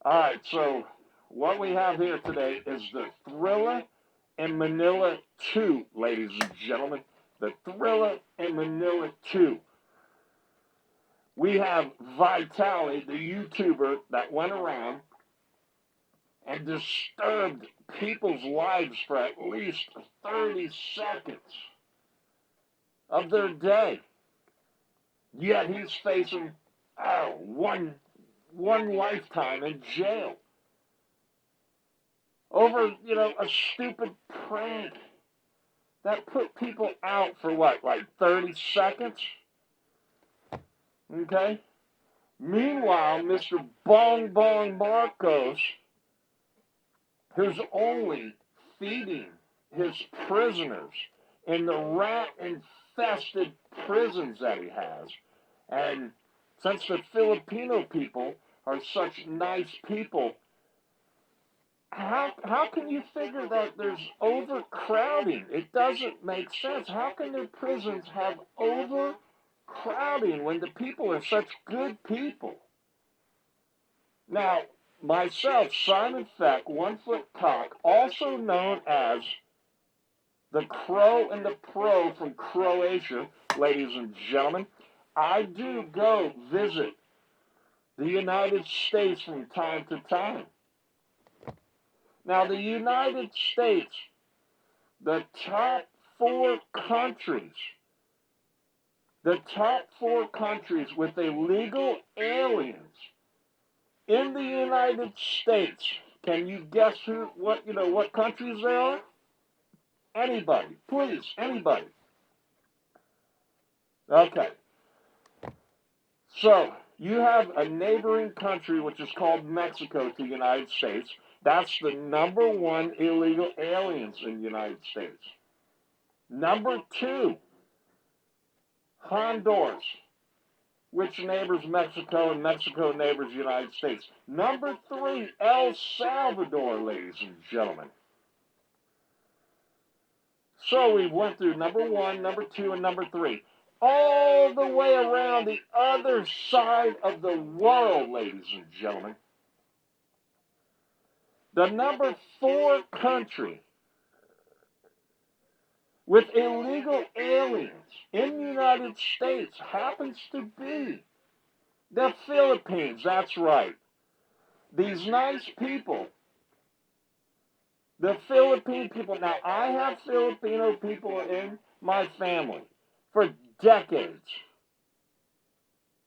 All right, so what we have here today is the THRILLA and MAINILA 2, ladies and gentlemen. The THRILLA and MAINILA 2. We have Vitali, the YouTuber that went around and disturbed people's lives for at least 30 seconds of their day. Yet he's facing one lifetime in jail over, a stupid prank that put people out for what, like 30 seconds? Okay? Meanwhile, Mr. BongBong Marcos, who's only feeding his prisoners in the rat-infested prisons that he has. And since the Filipino people are such nice people, how can you figure that there's overcrowding? It doesn't make sense. How can their prisons have overcrowding when the people are such good people? Now, myself, Simon Feck, 1 foot cock, also known as the Crow and the Pro from Croatia, ladies and gentlemen, I do go visit the United States from time to time. Now, the United States, the top four countries with illegal aliens in the United States, can you guess what countries they are? Anybody, please, anybody. Okay. So, you have a neighboring country which is called Mexico to the United States. That's the number one illegal aliens in the United States. Number 2, Honduras, which neighbors Mexico, and Mexico neighbors the United States. Number 3, El Salvador, ladies and gentlemen. So we went through number 1, number 2, and number 3. All the way around the other side of the world, ladies and gentlemen. The number 4 country with illegal aliens in the United States happens to be the Philippines. That's right. These nice people, the Philippine people. Now, I have Filipino people in my family for decades.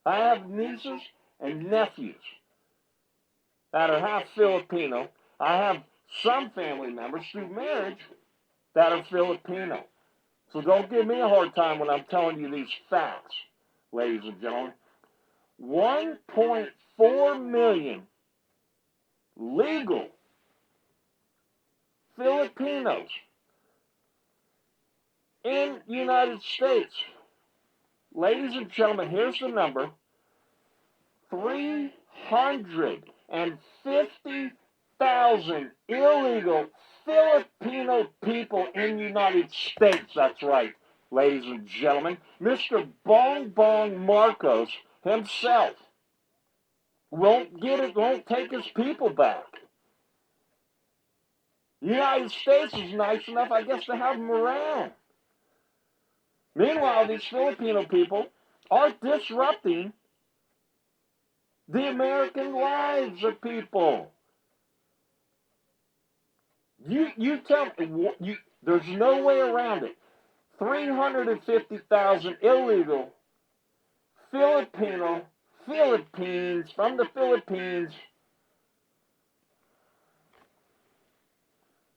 I have nieces and nephews that are half Filipino. I have some family members through marriage that are Filipino. So don't give me a hard time when I'm telling you these facts, ladies and gentlemen. 1.4 million legal Filipinos in the United States. Ladies and gentlemen, here's the number. 350,000 illegal Filipino people in the United States. That's right, ladies and gentlemen. Mr. BongBong Marcos himself won't take his people back. The United States is nice enough, I guess, to have them around. Meanwhile, these Filipino people are disrupting the American lives of people. You tell me, there's no way around it. 350,000 illegal Philippines from the Philippines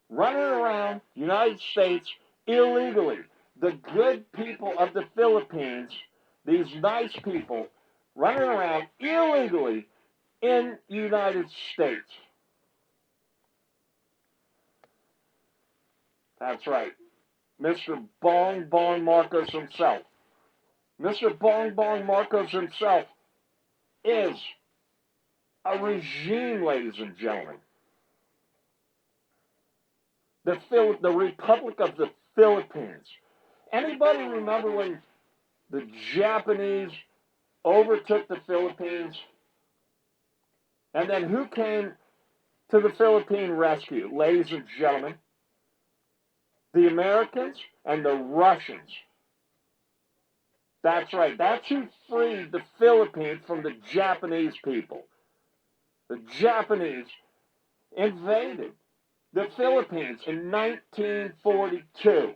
running around the United States illegally. The good people of the Philippines, these nice people, running around illegally in the United States. That's right. Mr. BongBong Marcos himself. Mr. BongBong Marcos himself is a regime, ladies and gentlemen. The Republic of the Philippines. Anybody remember when the Japanese overtook the Philippines? And then who came to the Philippine rescue, ladies and gentlemen? The Americans and the Russians. That's right. That's who freed the Philippines from the Japanese people. The Japanese invaded the Philippines in 1942.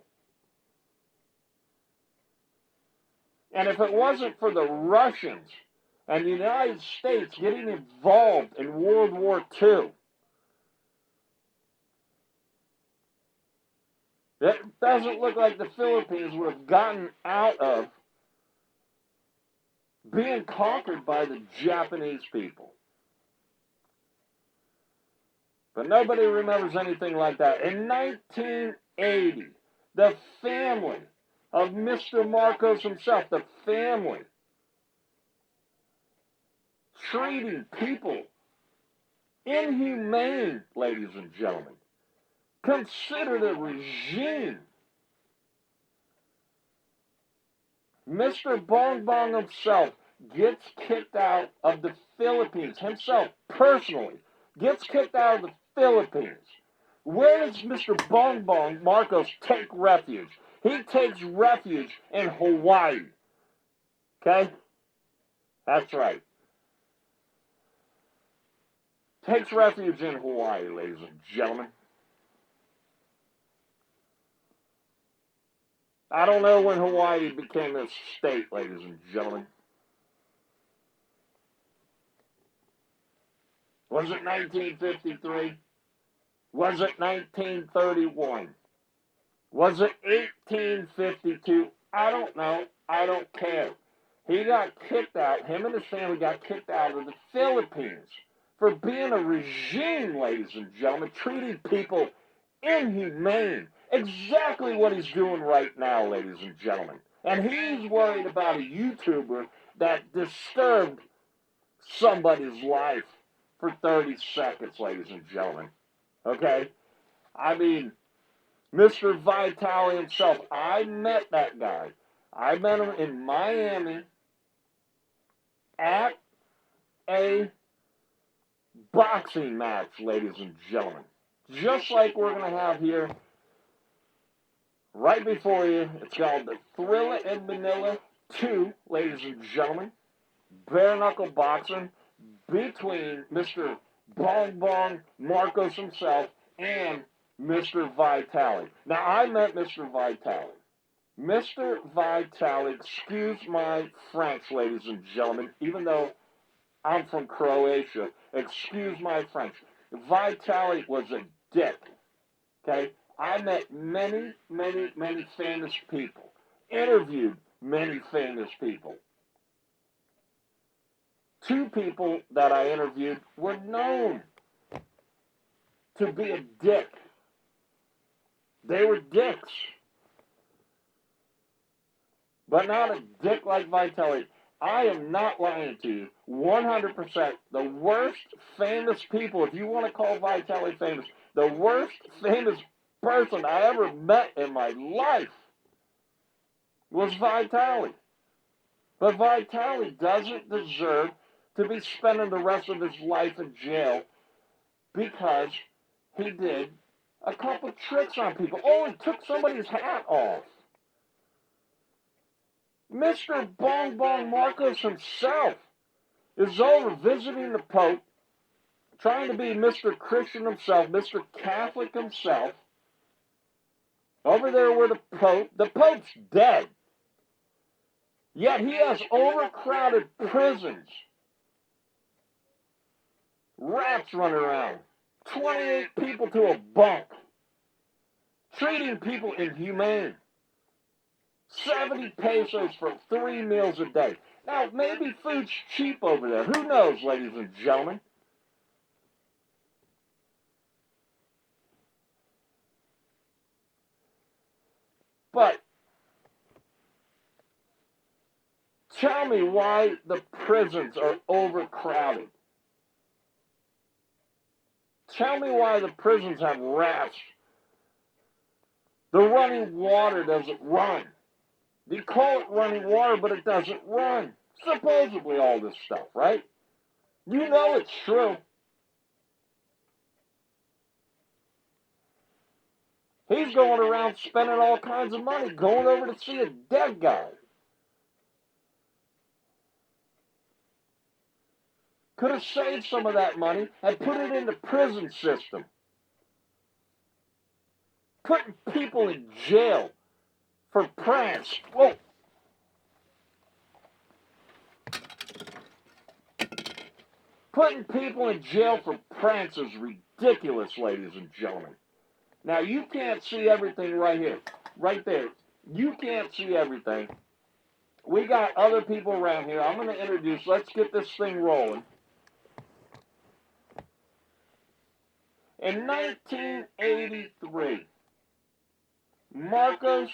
And if it wasn't for the Russians and the United States getting involved in World War II, it doesn't look like the Philippines would have gotten out of being conquered by the Japanese people. But nobody remembers anything like that. In 1980, the family of Mr. Marcos himself, the family, treating people inhumane, ladies and gentlemen, considered a regime. Mr. BongBong himself gets kicked out of the Philippines, himself personally, gets kicked out of the Philippines. Where does Mr. BongBong Marcos take refuge? He takes refuge in Hawaii. Okay? That's right. Takes refuge in Hawaii, ladies and gentlemen. I don't know when Hawaii became a state, ladies and gentlemen. Was it 1953? Was it 1931? Was it 1852? I don't know. I don't care. He got kicked out, him and his family got kicked out of the Philippines for being a regime, ladies and gentlemen, treating people inhumane. Exactly what he's doing right now, ladies and gentlemen. And he's worried about a YouTuber that disturbed somebody's life for 30 seconds, ladies and gentlemen. Okay? I mean, Mr. Vitali himself, I met that guy. I met him in Miami at a boxing match, ladies and gentlemen. Just like we're going to have here right before you. It's called the THRILLA in Manila 2, ladies and gentlemen. Bare knuckle boxing between Mr. BongBong Marcos himself and Mr. Vitali. Now, I met Mr. Vitali. Mr. Vitali, excuse my French, ladies and gentlemen, even though I'm from Croatia, excuse my French. Vitali was a dick, okay? I met many, many, many famous people, interviewed many famous people. Two people that I interviewed were known to be a dick. They were dicks. But not a dick like Vitali. I am not lying to you. 100%. The worst famous people, if you want to call Vitali famous, the worst famous person I ever met in my life was Vitali. But Vitali doesn't deserve to be spending the rest of his life in jail because he did a couple tricks on people. Oh, he took somebody's hat off. Mr. BongBong Marcos himself is over visiting the Pope, trying to be Mr. Christian himself, Mr. Catholic himself, over there with the Pope. The Pope's dead. Yet he has overcrowded prisons. Rats running around. 28 people to a bunk. Treating people inhumane. 70 pesos for 3 meals a day. Now, maybe food's cheap over there. Who knows, ladies and gentlemen? But tell me why the prisons are overcrowded. Tell me why the prisons have rats. The running water doesn't run. They call it running water, but it doesn't run. Supposedly all this stuff, right? You know it's true. He's going around spending all kinds of money, going over to see a dead guy. Could have saved some of that money and put it in the prison system. Putting people in jail for pranks. Whoa. Putting people in jail for pranks is ridiculous, ladies and gentlemen. Now, you can't see everything right here. Right there. You can't see everything. We got other people around here. I'm going to introduce. Let's get this thing rolling. In 1983, Marcos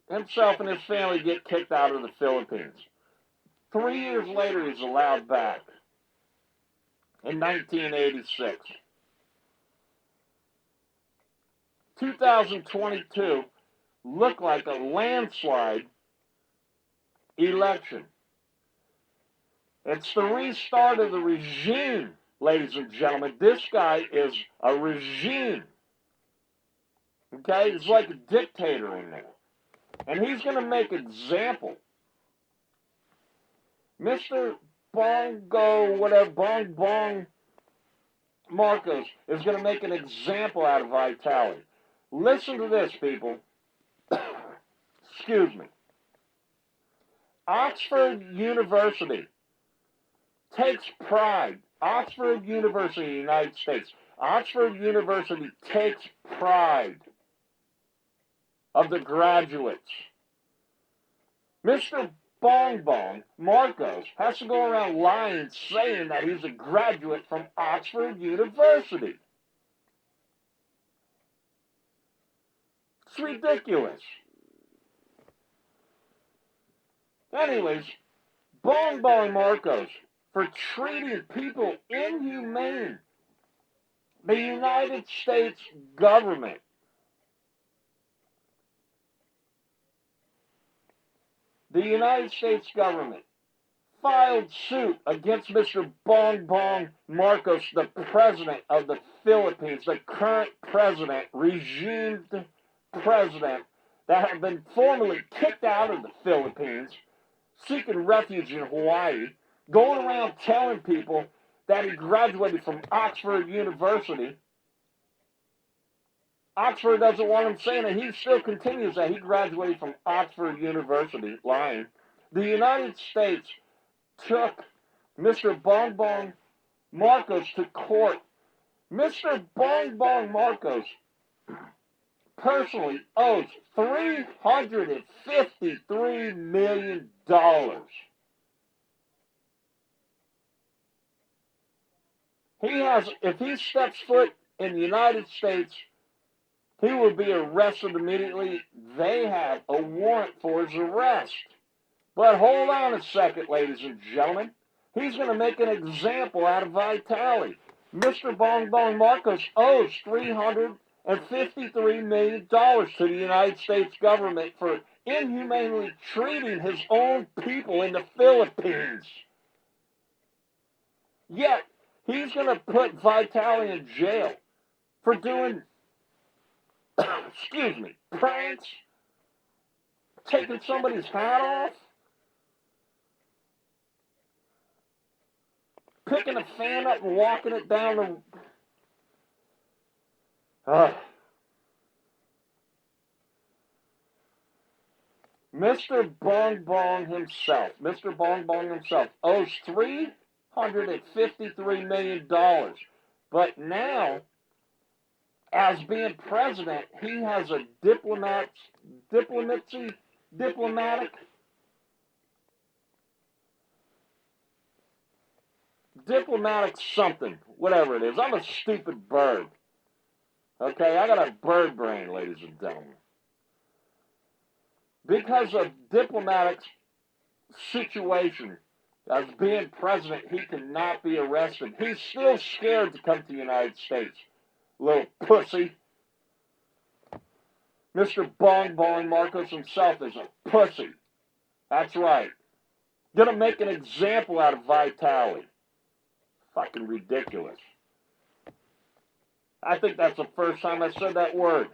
himself and his family get kicked out of the Philippines. 3 years later, he's allowed back. In 1986. 2022 looked like a landslide election. It's the restart of the regime, ladies and gentlemen. This guy is a regime. Okay? He's like a dictator in there. And he's going to make example. Mr. BongBong Marcos is going to make an example out of Vitali. Listen to this, people. Excuse me. Oxford University takes pride. Oxford University, United States. Oxford University takes pride of the graduates. Mr. BongBong Marcos has to go around lying, saying that he's a graduate from Oxford University. It's ridiculous. Anyways, BongBong Marcos, for treating people inhumane, the United States government filed suit against Mr. BongBong Marcos, the president of the Philippines, the current president, regime president, that had been formally kicked out of the Philippines, seeking refuge in Hawaii, going around telling people that he graduated from Oxford University. Oxford doesn't want him saying it. He still continues that he graduated from Oxford University, lying. The United States took Mr. BongBong Marcos to court. Mr. BongBong Marcos personally owes $353 million. If he steps foot in the United States, he will be arrested immediately. They have a warrant for his arrest. But hold on a second, ladies and gentlemen. He's going to make an example out of Vitali. Mr. BongBong Marcos owes $353 million to the United States government for inhumanely treating his own people in the Philippines. Yet, he's going to put Vitali in jail for doing, pranks, taking somebody's hat off, picking a fan up and walking it down the... Mr. BongBong himself owes $353 million. But now, as being president, he has a diplomatic something, whatever it is. I'm a stupid bird. Okay, I got a bird brain, ladies and gentlemen. Because of diplomatic situation, as being president, he cannot be arrested. He's still scared to come to the United States. Little pussy. Mr. BongBong Marcos himself is a pussy. That's right. Gonna make an example out of Vitali. Fucking ridiculous. I think that's the first time I said that word.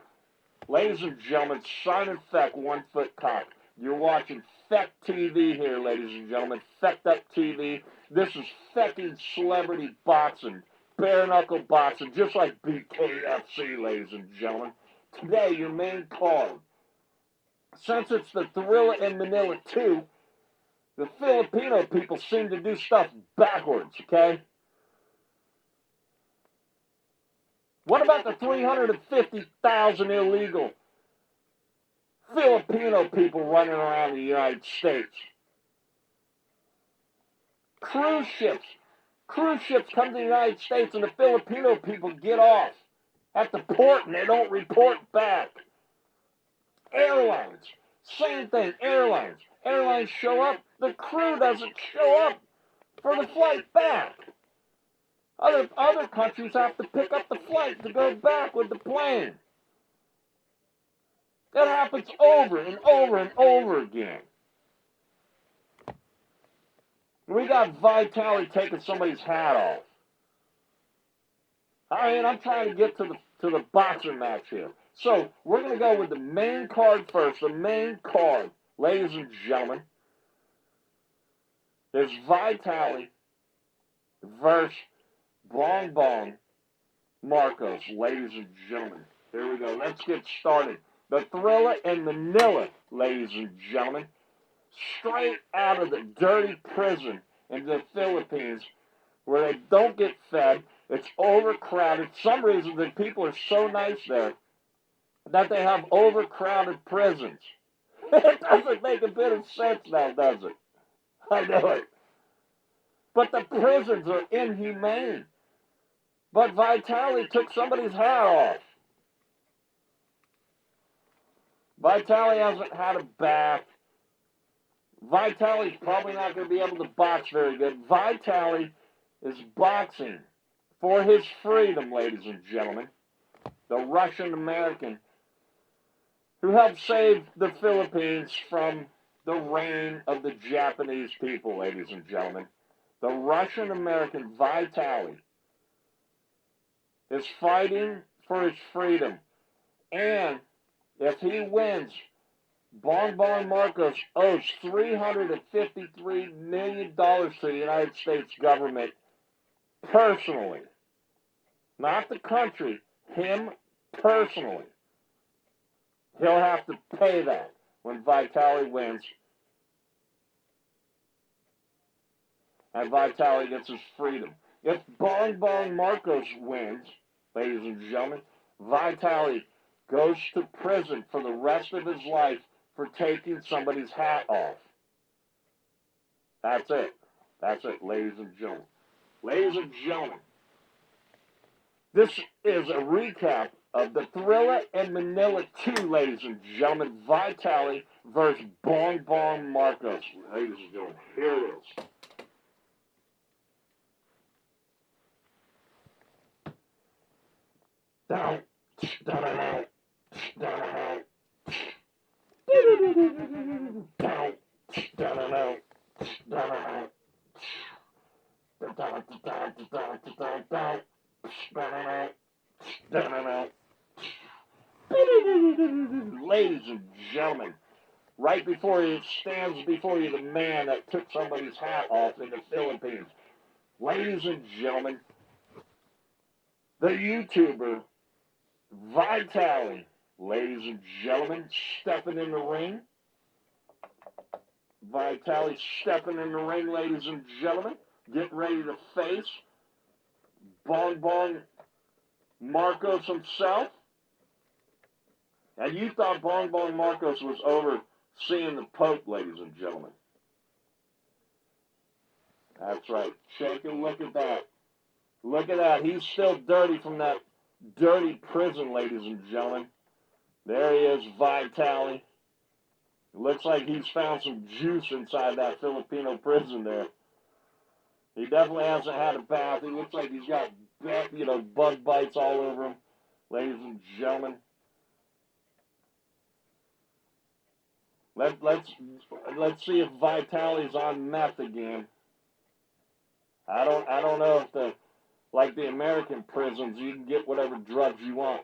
Ladies and gentlemen, Simon Feck, 1 foot cock. You're watching FeCK'd TV here, ladies and gentlemen. FeC'd Up TV. This is FeCKIng Celebrity Boxing. Bare knuckle boxing, just like BKFC, ladies and gentlemen. Today, your main card. Since it's the THRILLA in Manila 2, the Filipino people seem to do stuff backwards, okay? What about the 350,000 illegal Filipino people running around the United States? Cruise ships come to the United States and the Filipino people get off at the port and they don't report back. Airlines, same thing, airlines. Airlines show up, the crew doesn't show up for the flight back. Other countries have to pick up the flight to go back with the plane. That happens over and over and over again. We got Vitali taking somebody's hat off. I mean, I'm trying to get to the boxing match here. So, we're going to go with the main card first. The main card, ladies and gentlemen, is Vitali versus BongBong Marcos. Ladies and gentlemen, here we go. Let's get started. The THRILLA in Manila, ladies and gentlemen, straight out of the dirty prison in the Philippines where they don't get fed. It's overcrowded. For some reason, the people are so nice there that they have overcrowded prisons. It doesn't make a bit of sense now, does it? I know it. But the prisons are inhumane. But Vitali took somebody's hat off. Vitali hasn't had a bath. Vitali's probably not going to be able to box very good. Vitali is boxing for his freedom, ladies and gentlemen. The Russian-American who helped save the Philippines from the reign of the Japanese people, ladies and gentlemen. The Russian-American Vitali is fighting for his freedom. And if he wins, BongBong Marcos owes $353 million to the United States government personally. Not the country, him personally. He'll have to pay that when Vitali wins. And Vitali gets his freedom. If BongBong Marcos wins, ladies and gentlemen, Vitali goes to prison for the rest of his life for taking somebody's hat off. That's it. That's it, ladies and gentlemen. Ladies and gentlemen, this is a recap of the THRILLA in Manila 2, ladies and gentlemen. Vitali versus BongBong Marcos. Ladies and gentlemen, here it is. Down, down, down, down, ladies and gentlemen, right before you stands before you the man that took somebody's hat off in the Philippines. Ladies and gentlemen, the YouTuber Vitali, ladies and gentlemen, stepping in the ring. Vitali stepping in the ring, ladies and gentlemen. Get ready to face BongBong Marcos himself. And you thought BongBong Marcos was overseeing the Pope, ladies and gentlemen. That's right. Take a look at that. Look at that. He's still dirty from that dirty prison, ladies and gentlemen. There he is, Vitali. It looks like he's found some juice inside that Filipino prison there. He definitely hasn't had a bath. He looks like he's got, bug bites all over him, ladies and gentlemen. Let's see if Vitaly's on meth again. I don't know if like the American prisons, you can get whatever drugs you want.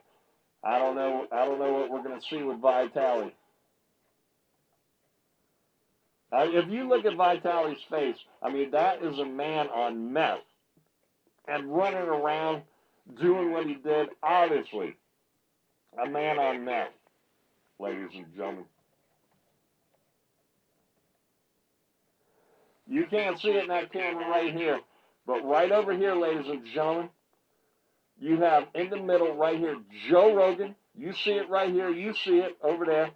I don't know what we're gonna see with Vitaly. If you look at Vitaly's face, I mean, that is a man on meth and running around doing what he did. Obviously, a man on meth, ladies and gentlemen. You can't see it in that camera right here, but right over here, ladies and gentlemen, you have in the middle right here Joe Rogan. You see it right here. You see it over there.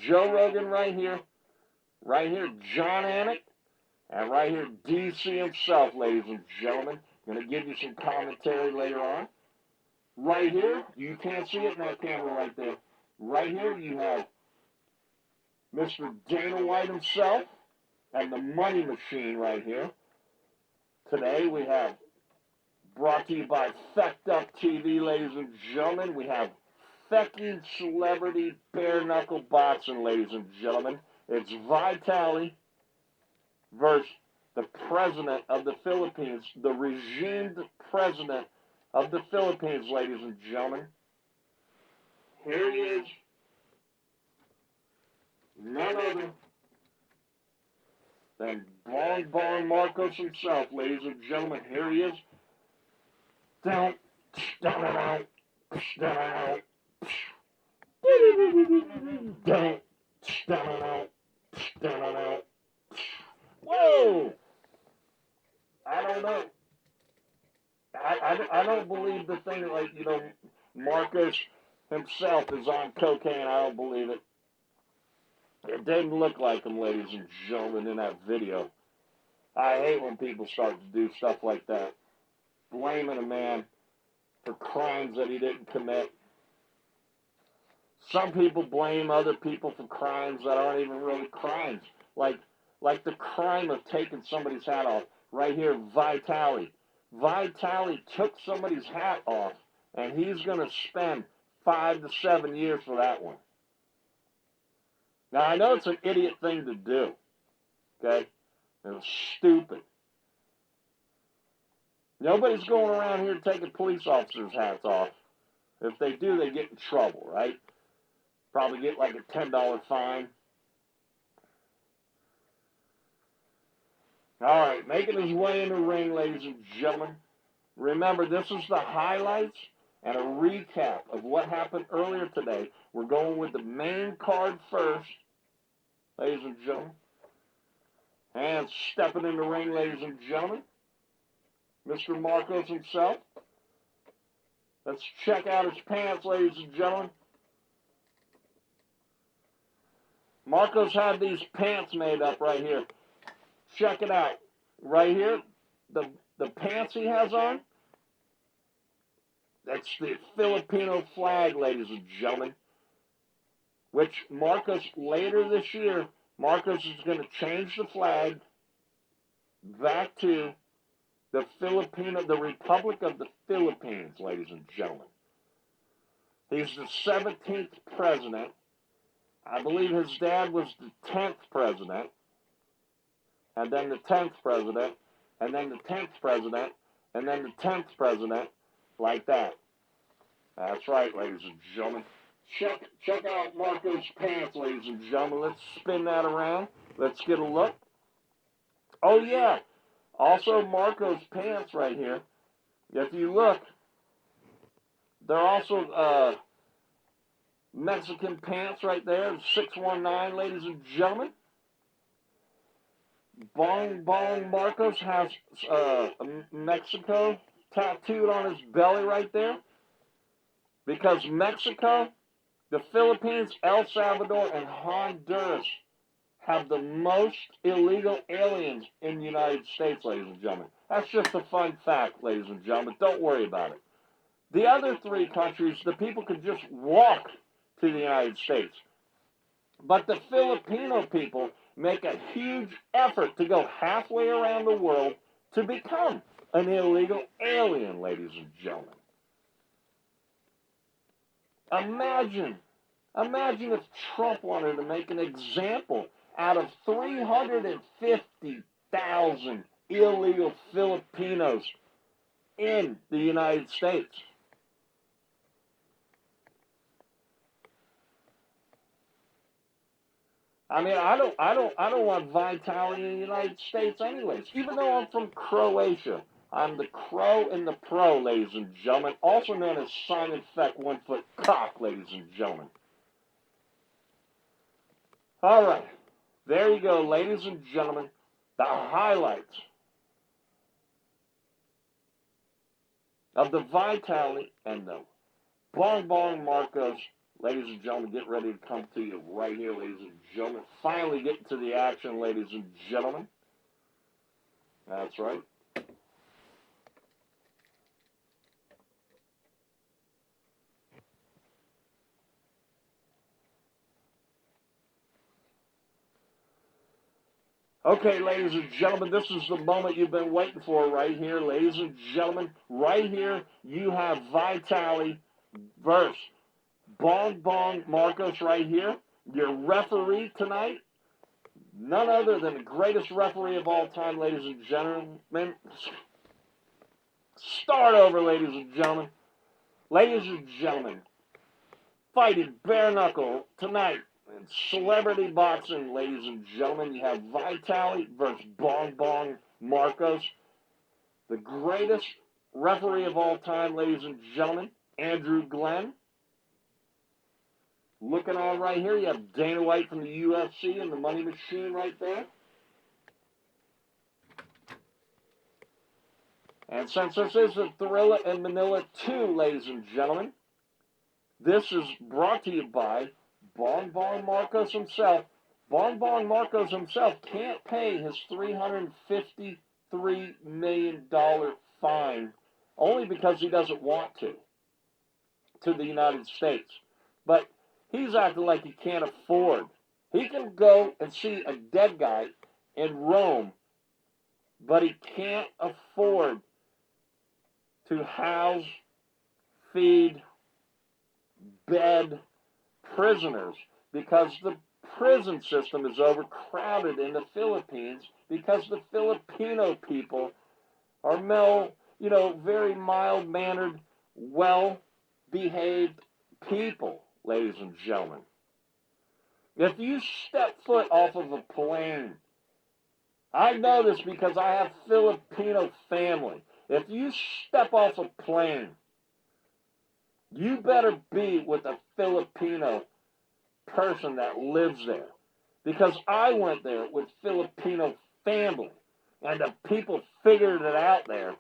Joe Rogan right here. Right here, John Anik. And right here, DC himself, ladies and gentlemen. Going to give you some commentary later on. Right here, you can't see it in that camera right there. Right here, you have Mr. Dana White himself and the Money Machine right here. Today, we have, brought to you by FeCK'd Up TV, ladies and gentlemen. We have FeCKING Celebrity Bare Knuckle Boxing, ladies and gentlemen. It's Vitali versus the President of the Philippines, the regimed President of the Philippines, ladies and gentlemen. Here he is, none other than BongBong Marcos himself, ladies and gentlemen. Here he is. Down, down, down, down, down, down, down. Whoa! I don't know. I don't believe the thing, like, you know, Marcos himself is on cocaine. I don't believe it. It didn't look like him, ladies and gentlemen, in that video. I hate when people start to do stuff like that. Blaming a man for crimes that he didn't commit. Some people blame other people for crimes that aren't even really crimes. Like the crime of taking somebody's hat off. Right here, Vitali. Vitali took somebody's hat off, and he's going to spend 5 to 7 years for that one. Now, I know it's an idiot thing to do, okay? It's stupid. Nobody's going around here taking police officers' hats off. If they do, they get in trouble, right? Probably get like a $10 fine. All right, making his way in the ring, ladies and gentlemen. Remember, this is the highlights and a recap of what happened earlier today. We're going with the main card first, ladies and gentlemen. And stepping in the ring, ladies and gentlemen, Mr. Marcos himself. Let's check out his pants, ladies and gentlemen. Marcos had these pants made up right here. Check it out. Right here, the pants he has on, that's the Filipino flag, ladies and gentlemen. Which Marcos, later this year, Marcos is going to change the flag back to the Republic of the Philippines, ladies and gentlemen. He's the 17th president. I believe his dad was the 10th president, and then the 10th president, and then the 10th president, and then the 10th president, like that. That's right, ladies and gentlemen. Check out Marco's pants, ladies and gentlemen. Let's spin that around. Let's get a look. Oh, yeah. Also, Marco's pants right here. If you look, they're also Mexican pants right there. 619, ladies and gentlemen. BongBong Marcos has Mexico tattooed on his belly right there. Because Mexico, the Philippines, El Salvador, and Honduras have the most illegal aliens in the United States, ladies and gentlemen. That's just a fun fact, ladies and gentlemen. Don't worry about it. The other 3 countries, the people could just walk to the United States. But the Filipino people make a huge effort to go halfway around the world to become an illegal alien, ladies and gentlemen. Imagine if Trump wanted to make an example out of 350,000 illegal Filipinos in the United States. I mean, I don't want Vitali in the United States anyways. Even though I'm from Croatia, I'm the crow in the pro, ladies and gentlemen. Also known as Simon Feck, 1 foot cock, ladies and gentlemen. All right, there you go, ladies and gentlemen. The highlights of the Vitali and the BongBong Marcos. Ladies and gentlemen, get ready to come to you right here, ladies and gentlemen. Finally getting to the action, ladies and gentlemen. That's right. Okay, ladies and gentlemen, this is the moment you've been waiting for right here, ladies and gentlemen. Right here, you have Vitali versus BongBong Marcos right here. Your referee tonight, none other than the greatest referee of all time, ladies and gentlemen. Start over, ladies and gentlemen. Ladies and gentlemen, fighting bare knuckle tonight in celebrity boxing, ladies and gentlemen. You have Vitali versus BongBong Marcos. The greatest referee of all time, ladies and gentlemen, Andrew Glenn. Looking on right here, you have Dana White from the UFC and the Money Machine right there. And since this is the THRILLA in Manila 2, ladies and gentlemen, this is brought to you by BongBong Marcos himself. BongBong Marcos himself can't pay his $353 million fine only because he doesn't want to the United States. But he's acting like he can't afford. He can go and see a dead guy in Rome, but he can't afford to house, feed, bed prisoners because the prison system is overcrowded in the Philippines because the Filipino people are very mild-mannered, well-behaved people, ladies and gentlemen. If you step foot off of a plane, I know this because I have Filipino family. If you step off a plane, you better be with a Filipino person that lives there. Because I went there with Filipino family, and the people figured it out there.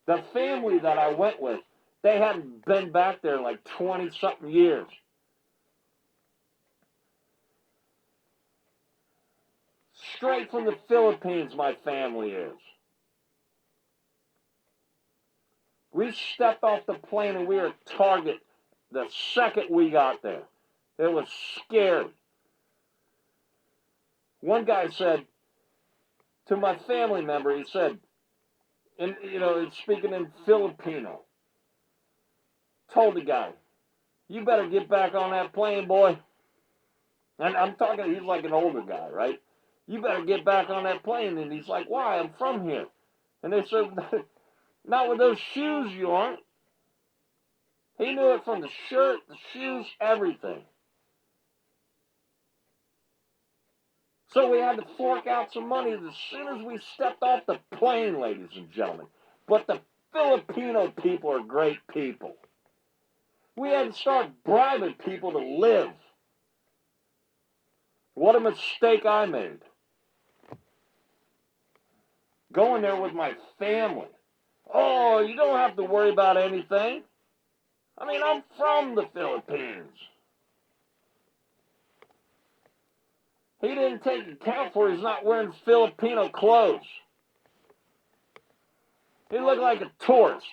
The family that I went with, they hadn't been back there in like 20-something years. Straight from the Philippines, my family is. We stepped off the plane and we were a target the second we got there. It was scary. One guy said to my family member, he said, and speaking in Filipino, told the guy, "You better get back on that plane, boy." And I'm talking, he's like an older guy, right? "You better get back on that plane." And he's like, "Why? I'm from here." And they said, "Not with those shoes you aren't." He knew it from the shirt, the shoes, everything. So we had to fork out some money as soon as we stepped off the plane, ladies and gentlemen. But the Filipino people are great people. We had to start bribing people to live. What a mistake I made. Going there with my family. "Oh, you don't have to worry about anything." I mean, I'm from the Philippines. He didn't take account for he's not wearing Filipino clothes. He looked like a tourist.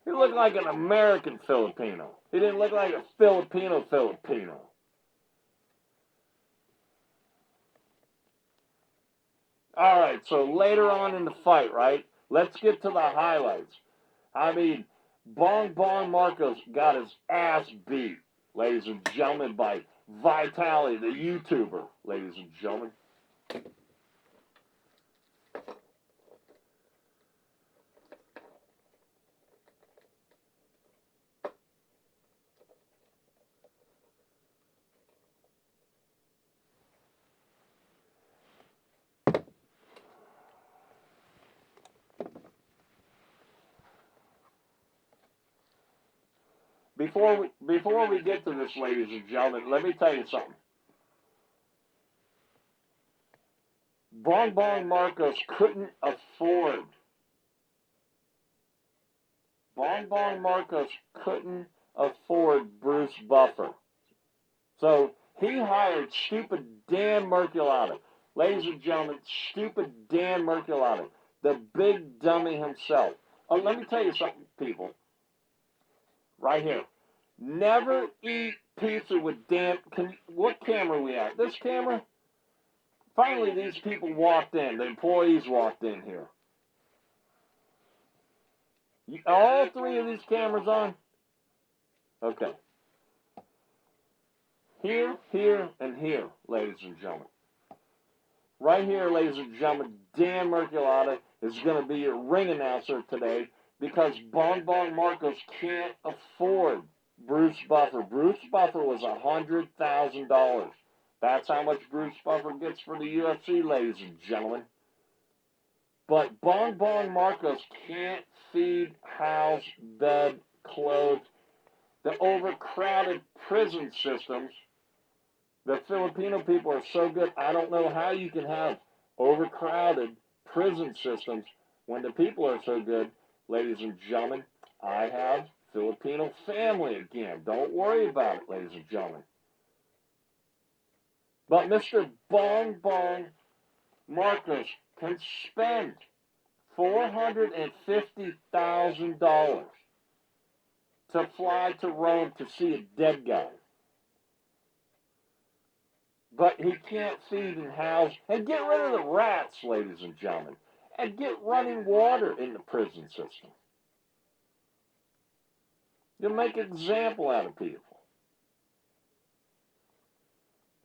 He looked like an American Filipino. He didn't look like a Filipino. All right, so later on in the fight, right? Let's get to the highlights. I mean, BongBong Marcos got his ass beat. ladies and gentlemen, by Vitali, the YouTuber, ladies and gentlemen. Before we get to this, ladies and gentlemen, let me tell you something. BongBong Marcos couldn't afford. BongBong Marcos couldn't afford Bruce Buffer. So he hired stupid Dan Miragliotta. Ladies and gentlemen, stupid Dan Miragliotta, the big dummy himself. Oh, let me tell you something, people. Right here. Never eat pizza with Dan. What camera are we at? This camera? Finally, these people walked in. The employees walked in here. All three of these cameras on? Okay. Here, here, and here, ladies and gentlemen. Right here, ladies and gentlemen, Dan Miragliotta is going to be your ring announcer today because BongBong Marcos can't afford Bruce Buffer. Bruce Buffer was $100,000. That's how much Bruce Buffer gets for the UFC, ladies and gentlemen. But BongBong Marcos can't feed, house, bed, clothes. The overcrowded prison systems. The Filipino people are so good, I don't know how you can have overcrowded prison systems when the people are so good. Ladies and gentlemen, I have Filipino family again. Don't worry about it, ladies and gentlemen. But Mr. BongBong Marcos can spend $450,000 to fly to Rome to see a dead guy. But he can't feed and house and get rid of the rats, ladies and gentlemen, and get running water in the prison system. You make an example out of people.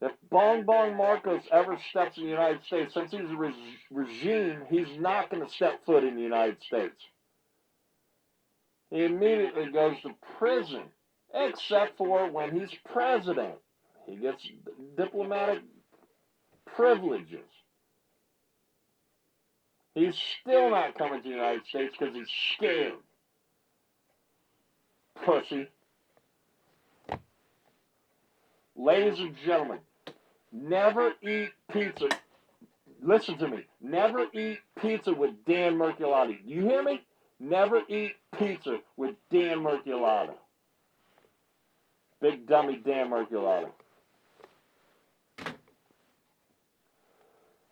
If BongBong Marcos ever steps in the United States, since he's a regime, he's not going to step foot in the United States. He immediately goes to prison, except for when he's president. He gets diplomatic privileges. He's still not coming to the United States because he's scared. Pussy. Ladies and gentlemen, never eat pizza. Listen to me. Never eat pizza with Dan Miragliotta. You hear me? Never eat pizza with Dan Miragliotta. Big dummy Dan Miragliotta.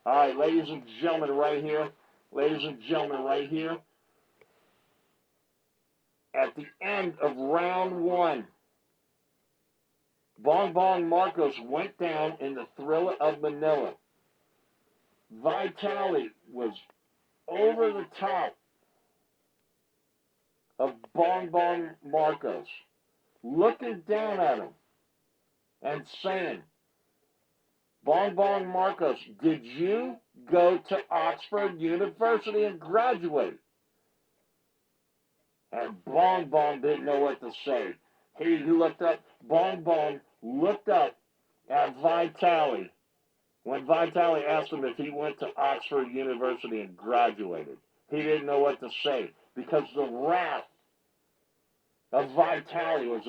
All right, ladies and gentlemen, right here. Ladies and gentlemen, right here. At the end of round one, BongBong Marcos went down in the THRILLA of Manila. Vitali was over the top of BongBong Marcos, looking down at him and saying, BongBong Marcos, did you go to Oxford University and graduate? And BongBong didn't know what to say. He looked up, BongBong looked up at Vitali when Vitali asked him if he went to Oxford University and graduated. He didn't know what to say because the wrath of Vitali was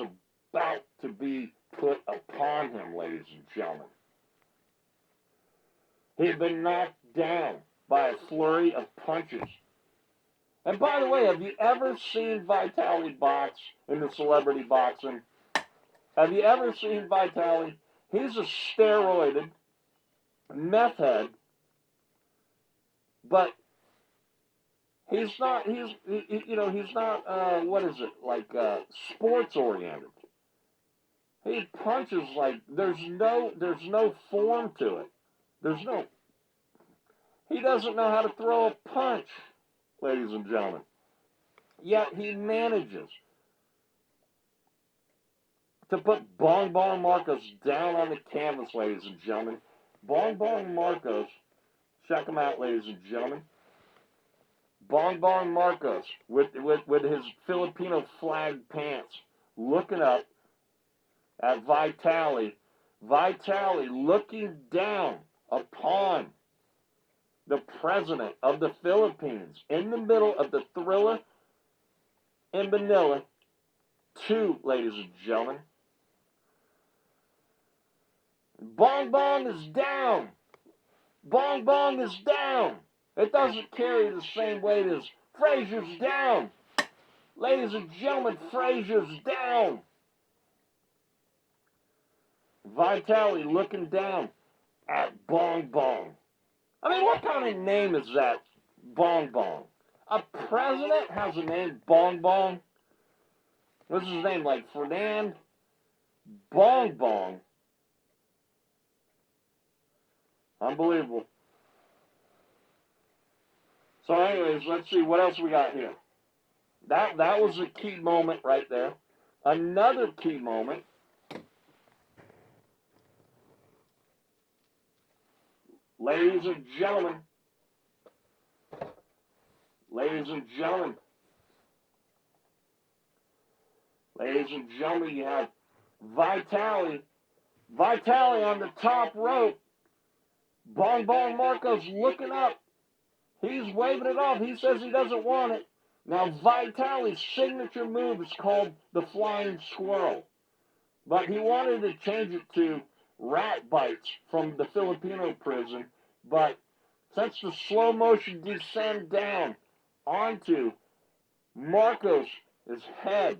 about to be put upon him, ladies and gentlemen. He had been knocked down by a flurry of punches. And by the way, have you ever seen Vitali box in the celebrity boxing? Have you ever seen Vitali? He's a steroided meth head, but he's not, what is it, like sports oriented. He punches like, there's no form to it. He doesn't know how to throw a punch, ladies and gentlemen. Yet he manages to put BongBong Marcos down on the canvas, ladies and gentlemen. BongBong Marcos, check him out, ladies and gentlemen. BongBong Marcos with his Filipino flag pants, looking up at Vitali. Vitali looking down upon the President of the Philippines in the middle of the THRILLA in Manila 2, ladies and gentlemen. BongBong is down. BongBong is down. It doesn't carry the same weight as Frazier's down. Ladies and gentlemen, Frazier's down. Vitali looking down at BongBong. I mean, what kind of name is that, BongBong? A president has a name, BongBong? What's his name, like Fernand? BongBong. Unbelievable. So anyways, let's see what else we got here. That was a key moment right there. Another key moment. Ladies and gentlemen. Ladies and gentlemen. Ladies and gentlemen, you have Vitali. Vitali on the top rope. BongBong Marcos looking up. He's waving it off. He says he doesn't want it. Now, Vitali's signature move is called the flying squirrel. But he wanted to change it to rat bites from the Filipino prison. But since the slow motion descend down onto Marcos' head,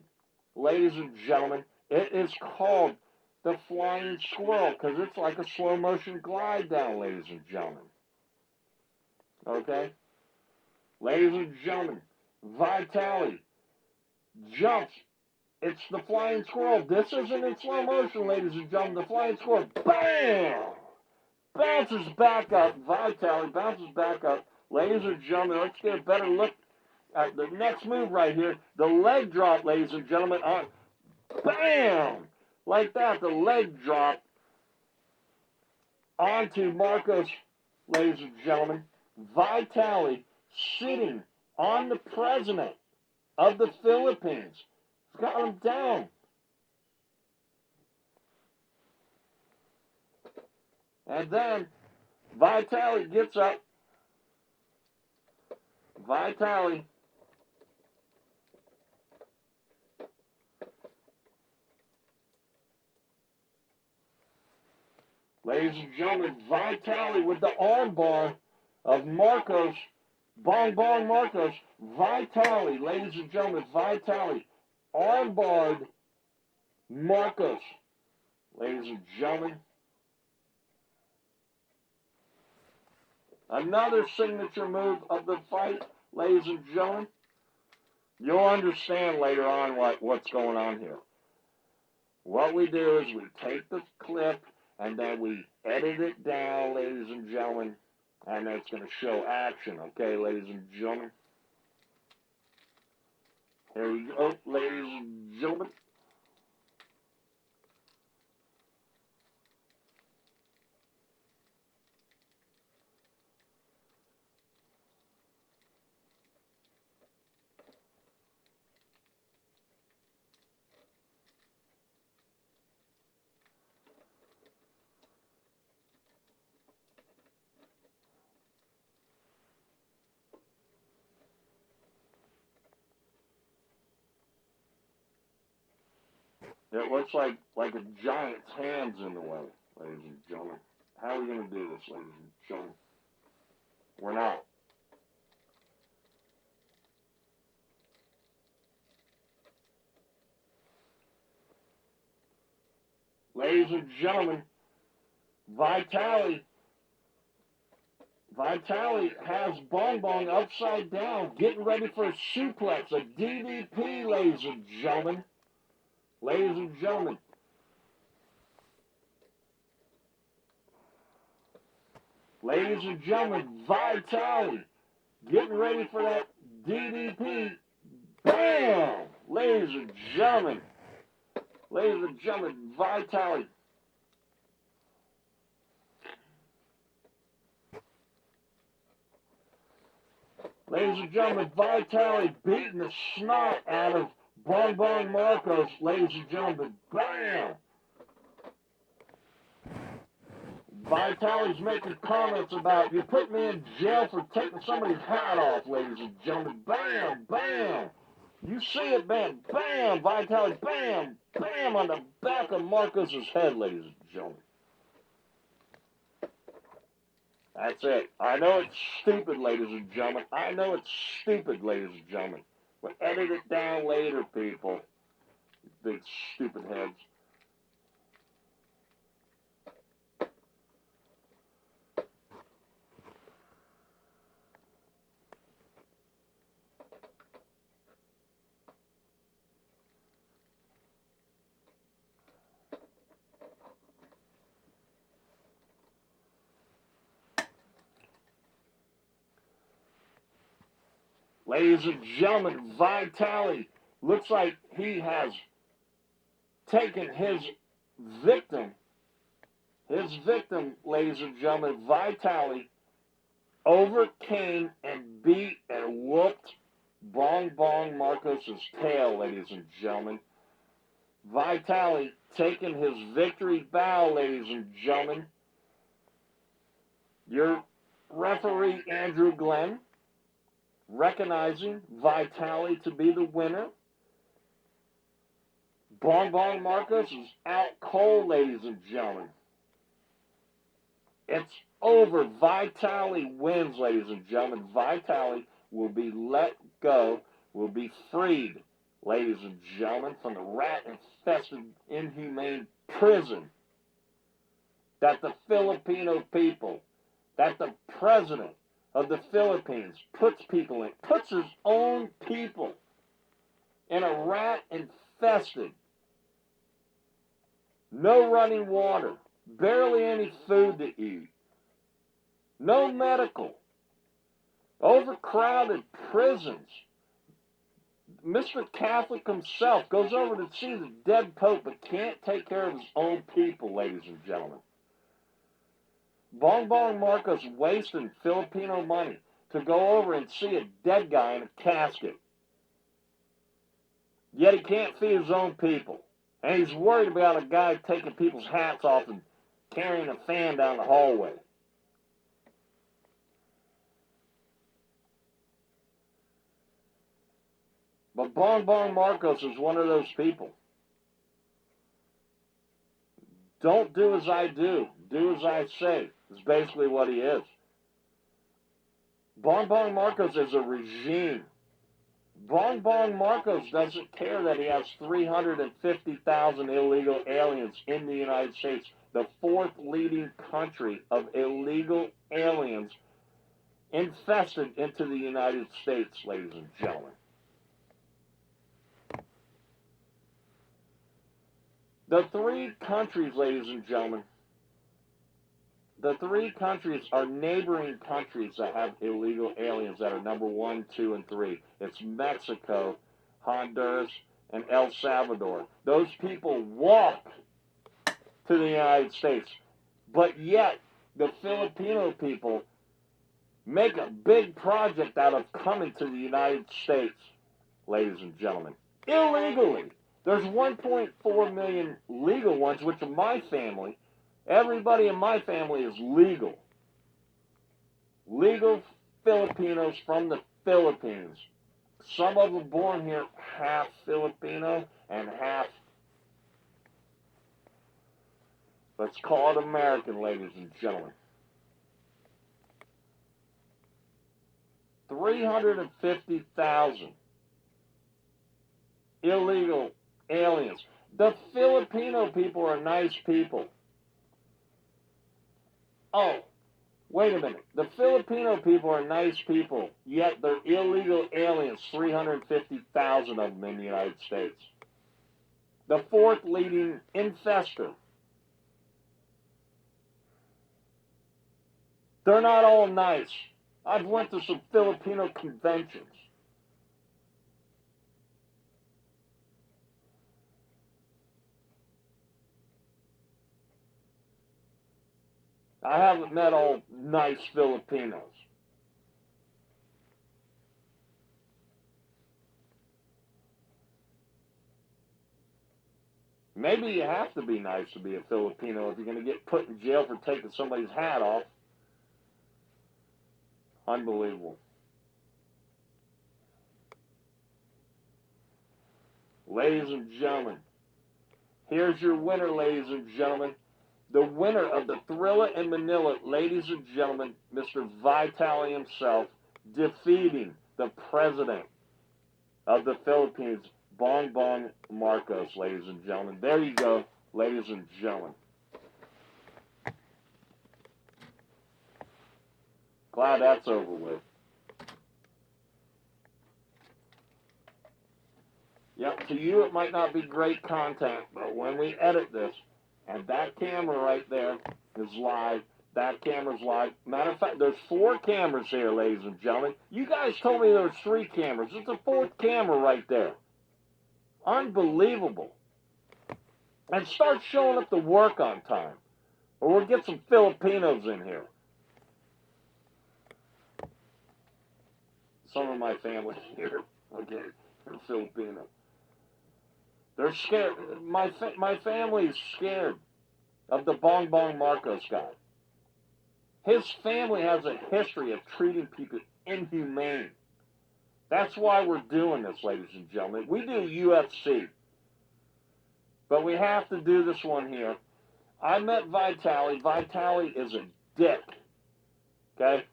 ladies and gentlemen, it is called the flying squirrel because it's like a slow motion glide down, ladies and gentlemen. Okay? Ladies and gentlemen, Vitali jumps. It's the flying squirrel. This isn't in slow motion, ladies and gentlemen. The flying squirrel, bam! Bounces back up. Vitali bounces back up. Ladies and gentlemen, let's get a better look at the next move right here. The leg drop, ladies and gentlemen. Bam! Like that, the leg drop onto Marcos, ladies and gentlemen. Vitali sitting on the President of the Philippines. He's got him down. And then Vitali gets up. Vitali ladies and gentlemen, Vitali with the armbar of Marcos, BongBong Marcos. Vitali, ladies and gentlemen, Vitali armbarred Marcos. Ladies and gentlemen, another signature move of the fight, ladies and gentlemen. You'll understand later on what's going on here. What we do is we take the clip and then we edit it down, ladies and gentlemen, and it's going to show action, okay, ladies and gentlemen? Here we go, ladies and gentlemen. It looks like a giant's hand's in the way, ladies and gentlemen. How are we going to do this, ladies and gentlemen? We're not. Ladies and gentlemen, Vitali has BongBong upside down, getting ready for a suplex, a DDP, ladies and gentlemen. Ladies and gentlemen, Vitali getting ready for that DDP. Bam! Ladies and gentlemen, Ladies and gentlemen, Vitali. Ladies and gentlemen, Vitali beating the snot out of BongBong Marcos. Ladies and gentlemen, bam! Vitali's making comments about, you put me in jail for taking somebody's hat off, ladies and gentlemen. Bam, bam. You see it, man. Bam, Vitali, bam, bam on the back of Marcos's head, ladies and gentlemen. That's it. I know it's stupid, ladies and gentlemen. I know it's stupid, ladies and gentlemen. We'll edit it down later, people. Big stupid heads. Ladies and gentlemen, Vitali looks like he has taken his victim, ladies and gentlemen. Vitali overcame and beat and whooped BongBong Marcos' tail, ladies and gentlemen. Vitali taking his victory bow, ladies and gentlemen. Your referee, Andrew Glenn, recognizing Vitali to be the winner. BongBong Marcos is out cold, ladies and gentlemen. It's over. Vitali wins, ladies and gentlemen. Vitali will be let go, will be freed, ladies and gentlemen, from the rat-infested, inhumane prison that the Filipino people, that the president of the Philippines puts people in, puts his own people in a rat-infested, no running water, barely any food to eat, no medical, overcrowded prisons. Mr. Catholic himself goes over to see the dead Pope but can't take care of his own people, ladies and gentlemen. BongBong Marcos wasting Filipino money to go over and see a dead guy in a casket. Yet he can't feed his own people. And he's worried about a guy taking people's hats off and carrying a fan down the hallway. But BongBong Marcos is one of those people. Don't do as I do. Do as I say. Is basically what he is. BongBong Marcos is a regime. BongBong Marcos doesn't care that he has 350,000 illegal aliens in the United States, the fourth leading country of illegal aliens infested into the United States, ladies and gentlemen. The three countries, ladies and gentlemen, the three countries are neighboring countries that have illegal aliens that are number 1, 2, and 3. It's Mexico, Honduras, and El Salvador. Those people walk to the United States, but yet the Filipino people make a big project out of coming to the United States, ladies and gentlemen, illegally. There's 1.4 million legal ones, which are my family. Everybody in my family is legal. Legal Filipinos from the Philippines. Some of them born here half Filipino and half, let's call it American, ladies and gentlemen. 350,000 illegal aliens. The Filipino people are nice people. Oh, wait a minute. The Filipino people are nice people, yet they're illegal aliens, 350,000 of them in the United States. The fourth leading infester. They're not all nice. I've went to some Filipino conventions. I haven't met all nice Filipinos. Maybe you have to be nice to be a Filipino if you're going to get put in jail for taking somebody's hat off. Unbelievable. Ladies and gentlemen, here's your winner, ladies and gentlemen. The winner of the THRILLA in Manila, ladies and gentlemen, Mr. Vitali himself, defeating the President of the Philippines, BongBong Marcos, ladies and gentlemen. There you go, ladies and gentlemen. Glad that's over with. Yep, to you it might not be great content, but when we edit this, and that camera right there is live, that camera's live. Matter of fact, there's 4 cameras here, ladies and gentlemen. You guys told me there was 3 cameras. It's a 4th camera right there. Unbelievable. And start showing up to work on time, or we'll get some Filipinos in here. Some of my family here, okay, are Filipino. They're scared. My family's scared of the BongBong Marcos guy. His family has a history of treating people inhumane. That's why we're doing this, ladies and gentlemen. We do UFC, but we have to do this one here. I met Vitali. Vitali is a dick, okay?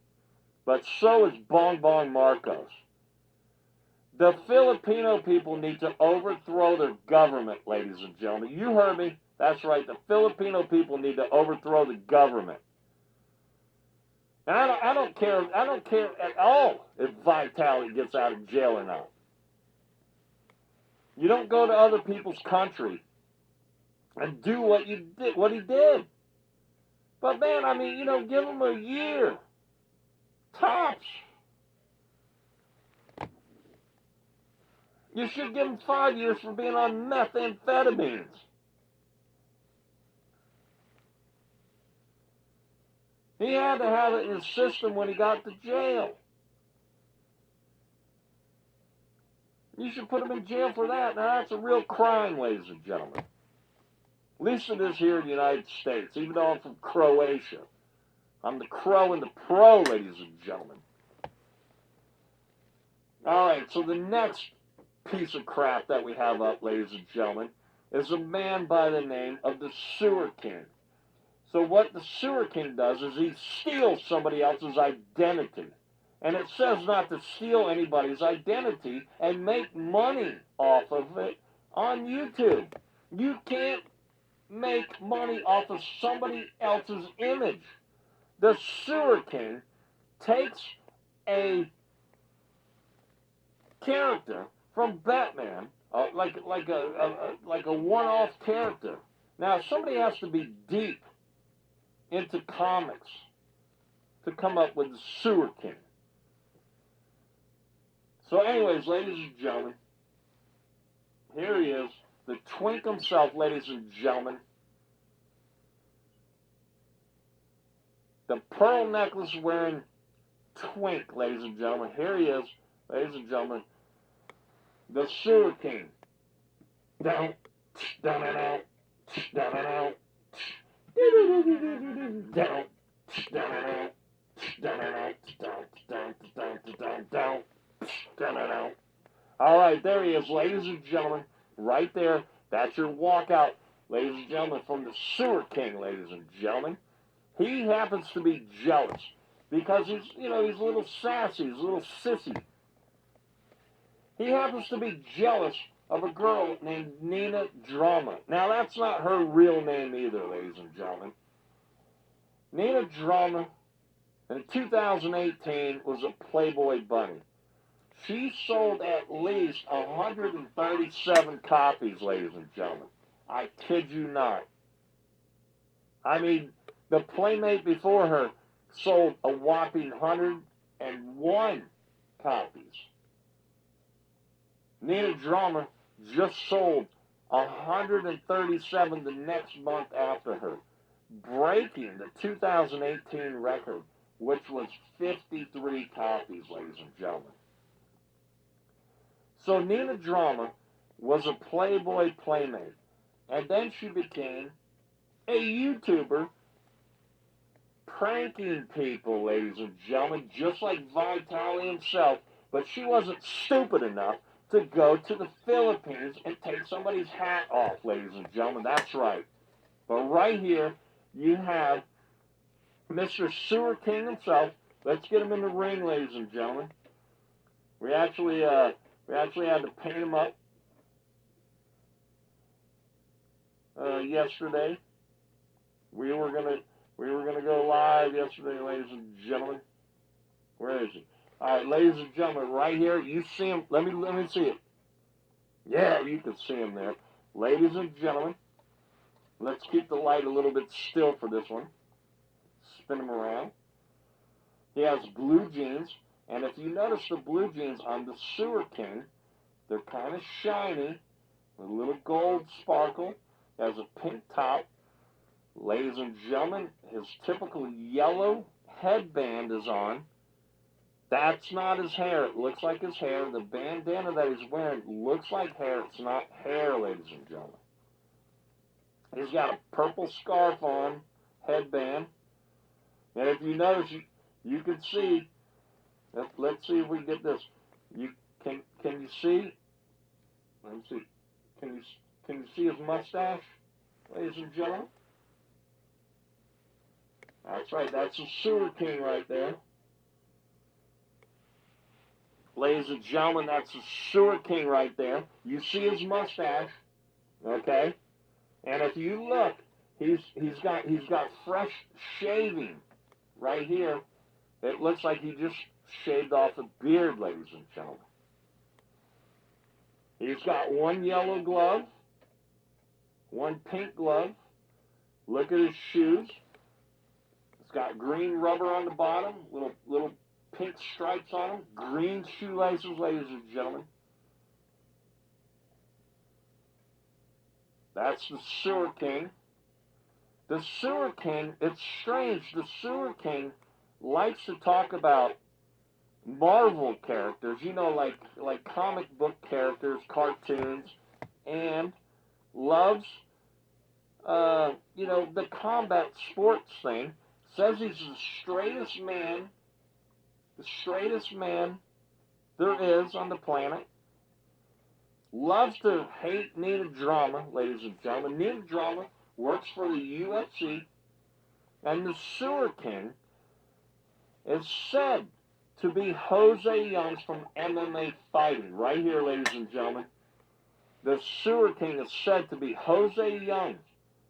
But so is BongBong Marcos. The Filipino people need to overthrow their government, ladies and gentlemen. You heard me. That's right. The Filipino people need to overthrow the government. And I don't care at all if Vitali gets out of jail or not. You don't go to other people's country and do what he did. But man, I mean, give him a year. Tops. You should give him 5 years for being on methamphetamines. He had to have it in his system when he got to jail. You should put him in jail for that. Now, that's a real crime, ladies and gentlemen. At least it is here in the United States, even though I'm from Croatia. I'm the crow and the pro, ladies and gentlemen. All right, so the next piece of crap that we have up, ladies and gentlemen, is a man by the name of the SEWER King. So what the SEWER King does is he steals somebody else's identity. And it says not to steal anybody's identity and make money off of it on YouTube. You can't make money off of somebody else's image. The SEWER King takes a character from Batman, like a one-off character. Now, somebody has to be deep into comics to come up with the SEWER King. So anyways, ladies and gentlemen, here he is, the twink himself, ladies and gentlemen. The pearl necklace wearing twink, ladies and gentlemen. Here he is, ladies and gentlemen, the SEWER King. Down, down and out, down and out, down, down and out, down and out, down and out. All right, there he is, ladies and gentlemen, right there. That's your walkout, ladies and gentlemen, from the SEWER King, ladies and gentlemen. He happens to be jealous because he's a little sassy, he's a little sissy. He happens to be jealous of a girl named Nina Drama. Now, that's not her real name either, ladies and gentlemen. Nina Drama, in 2018, was a Playboy bunny. She sold at least 137 copies, ladies and gentlemen. I kid you not. I mean, the Playmate before her sold a whopping 101 copies. Nina Drama just sold 137 the next month after her. breaking the 2018 record, which was 53 copies, ladies and gentlemen. So Nina Drama was a Playboy playmate, and then she became a YouTuber pranking people, ladies and gentlemen, just like Vitali himself, but she wasn't stupid enough to go to the Philippines and take somebody's hat off, ladies and gentlemen. That's right. But right here, you have Mr. Sewer King himself. Let's get him in the ring, ladies and gentlemen. We actually had to paint him up yesterday. We were gonna go live yesterday, ladies and gentlemen. Where is he? All right, ladies and gentlemen, right here. You see him? Let me see it. Yeah, you can see him there, ladies and gentlemen. Let's keep the light a little bit still for this one. Spin him around. He has blue jeans, and if you notice the blue jeans on the Sewer King, they're kind of shiny, with a little gold sparkle. He has a pink top. Ladies and gentlemen, his typical yellow headband is on. That's not his hair. It looks like his hair. The bandana that he's wearing looks like hair. It's not hair, ladies and gentlemen. He's got a purple scarf on, headband. And if you notice, you can see, let's see if we get this. Can you see? Let me see. Can you see his mustache, ladies and gentlemen? That's right. That's the Sewer King right there. Ladies and gentlemen, that's the Sewer King right there. You see his mustache, okay? And if you look, he's got fresh shaving right here. It looks like he just shaved off a beard, ladies and gentlemen. He's got one yellow glove, one pink glove. Look at his shoes. It's got green rubber on the bottom, little pink stripes on them, green shoelaces, ladies and gentlemen. That's the Sewer King. The Sewer King, it's strange, the Sewer King likes to talk about Marvel characters, you know, like comic book characters, cartoons, and loves, the combat sports thing. Says he's the straightest man there is on the planet. Loves to hate Nina Drama, ladies and gentlemen. Nina Drama works for the UFC, and the Sewer King is said to be Jose Youngs from MMA fighting. Right here, ladies and gentlemen. The Sewer King is said to be Jose Youngs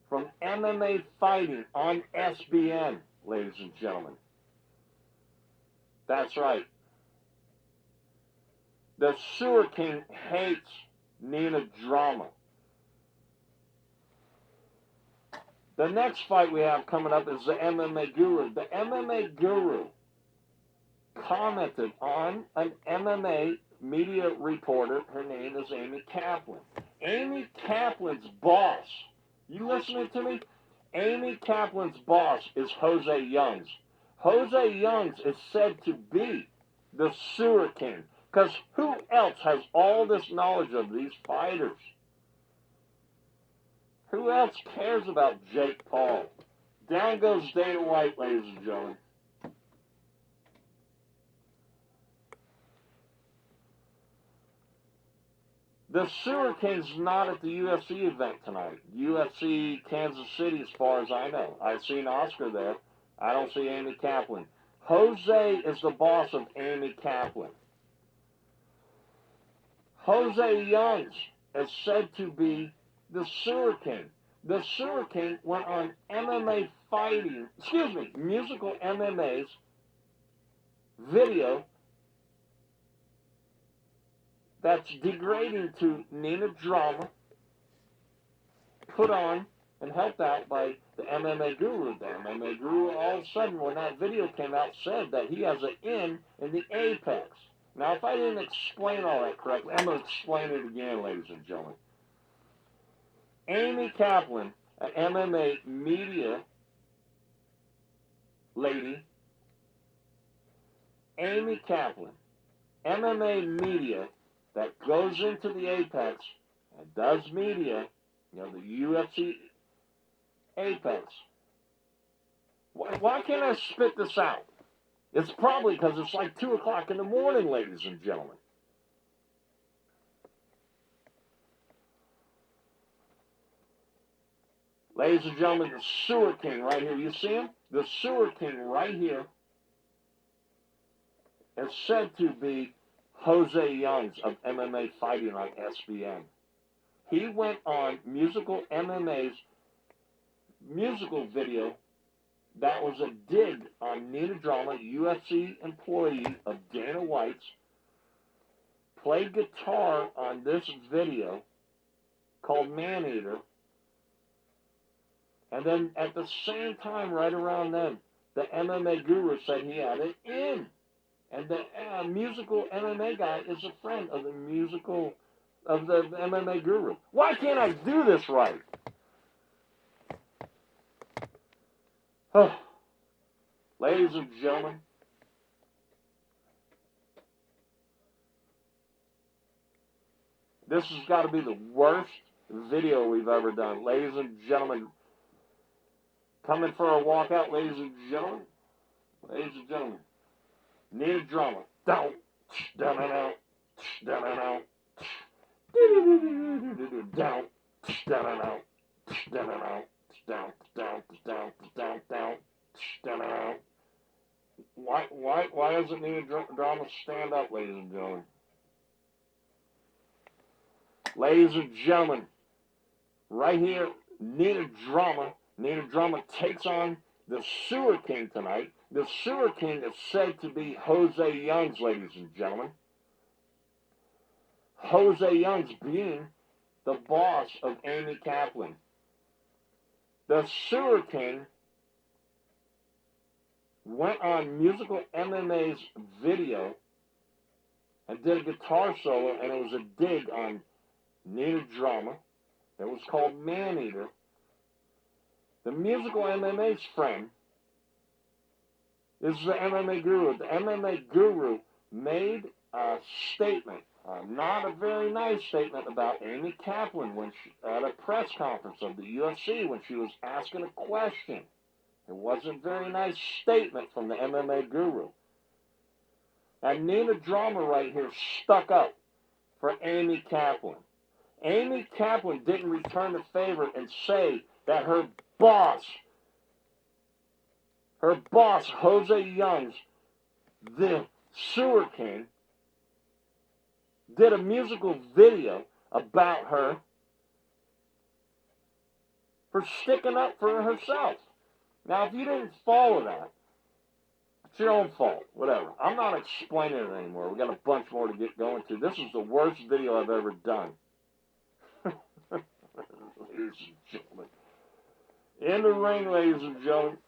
from MMA fighting on SBN, ladies and gentlemen. That's right. The Sewer King hates Nina Drama. The next fight we have coming up is the MMA Guru. The MMA Guru commented on an MMA media reporter. Her name is Amy Kaplan. Amy Kaplan's boss, you listening to me? Amy Kaplan's boss is Jose Youngs. Jose Youngs is said to be the Sewer King. Because who else has all this knowledge of these fighters? Who else cares about Jake Paul? Down goes Dana White, ladies and gentlemen. The Sewer King's not at the UFC event tonight. UFC Kansas City, as far as I know. I've seen Oscar there. I don't see Amy Kaplan. Jose is the boss of Amy Kaplan. Jose Youngs is said to be the Sewer King. The Sewer King went on MMA fighting, musical MMA's video that's degrading to Nina Drama, put on and helped out by the MMA Guru. The MMA Guru, all of a sudden, when that video came out, said that he has an in the apex. Now, if I didn't explain all that correctly, I'm going to explain it again, ladies and gentlemen. Amy Kaplan, an MMA media lady, Amy Kaplan, MMA media that goes into the Apex and does media, you know, the UFC Apex. Why can't I spit this out? It's probably because it's like 2 o'clock in the morning, ladies and gentlemen. Ladies and gentlemen, the Sewer King right here. You see him? The Sewer King right here is said to be Jose Youngs of MMA Fighting on SBN. He went on Musical MMA's musical video that was a dig on Nina Drama, UFC employee of Dana White's, played guitar on this video called Maneater, and then at the same time, right around then, the MMA Guru said he had it in. And the musical MMA guy is a friend of the MMA Guru. Why can't I do this right? Oh. Ladies and gentlemen, this has got to be the worst video we've ever done. Ladies and gentlemen, coming for a walkout, ladies and gentlemen. Ladies and gentlemen, Nina Drama. Down, down and out, down and out. Down, down and out, down and out, down, down, down, down, down, down and out. Why doesn't Nina Drama stand up, ladies and gentlemen? Ladies and gentlemen, right here, Nina Drama takes on the Sewer King tonight. The Sewer King is said to be Jose Youngs, ladies and gentlemen. Jose Youngs being the boss of Amy Kaplan. The Sewer King went on Musical MMA's video and did a guitar solo, and it was a dig on Nina Drama. It was called Maneater. The Musical MMA's friend is the MMA Guru. The MMA Guru made a statement, not a very nice statement, about Amy Kaplan when at a press conference of the UFC when she was asking a question. It wasn't a very nice statement from the MMA Guru. And Nina Drama right here stuck up for Amy Kaplan. Amy Kaplan didn't return the favor and say that her boss, Jose Youngs, the Sewer King, did a musical video about her for sticking up for herself. Now, if you didn't follow that, it's your own fault. Whatever. I'm not explaining it anymore. We've got a bunch more to get going to. This is the worst video I've ever done. Ladies and gentlemen. In the ring, ladies and gentlemen.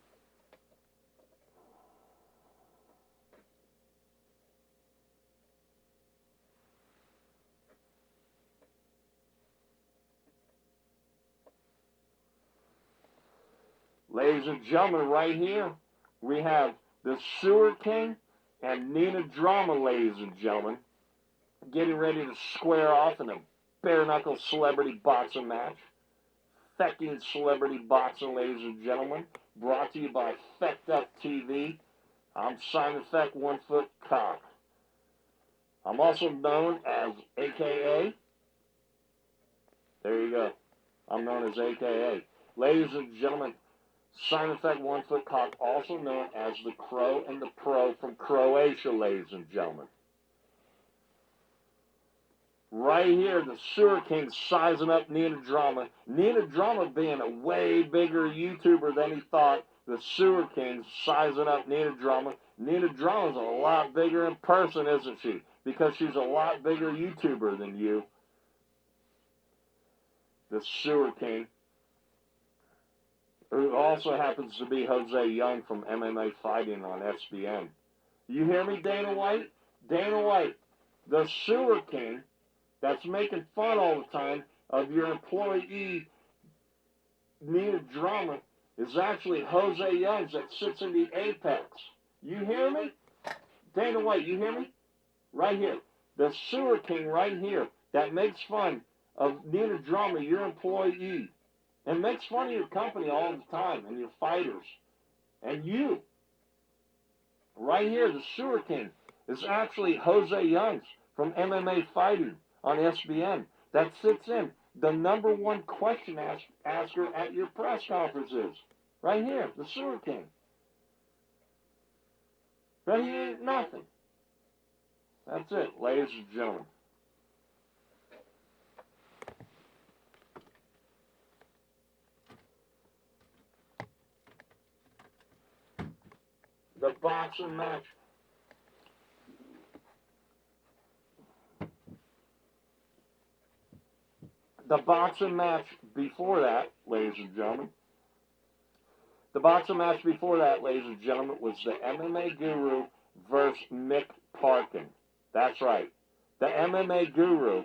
Ladies and gentlemen, right here, we have the Sewer King and Nina Drama, ladies and gentlemen, getting ready to square off in a bare-knuckle celebrity boxing match. FeCKIng Celebrity Boxing, ladies and gentlemen, brought to you by FeCK'd Up TV. I'm Simon Feck, 1 foot cock. I'm also known as AKA. There you go. I'm known as AKA. Ladies and gentlemen, Simon Feck, 1 foot cock, also known as the Crow and the Pro from Croatia, ladies and gentlemen. Right here, the Sewer King sizing up Nina Drama. Nina Drama being a way bigger YouTuber than he thought. The Sewer King sizing up Nina Drama. Nina Drama's a lot bigger in person, isn't she? Because she's a lot bigger YouTuber than you. The Sewer King, who also happens to be Jose Young from MMA Fighting on SBN. You hear me, Dana White? Dana White, the Sewer King that's making fun all the time of your employee, Nina Drama, is actually Jose Youngs that sits in the apex. You hear me? Dana White, you hear me? Right here. The sewer king right here that makes fun of Nina Drama, your employee, and makes fun of your company all the time and your fighters. And you, right here, the sewer king, is actually Jose Youngs from MMA Fighting on SBN that sits in the number one question asker at your press conferences. Right here, the sewer king. But he ain't nothing. That's it, ladies and gentlemen. The boxing match. The boxing match before that, ladies and gentlemen. The boxing match before that, ladies and gentlemen, was the MMA Guru versus Mick Parkin. That's right. The MMA Guru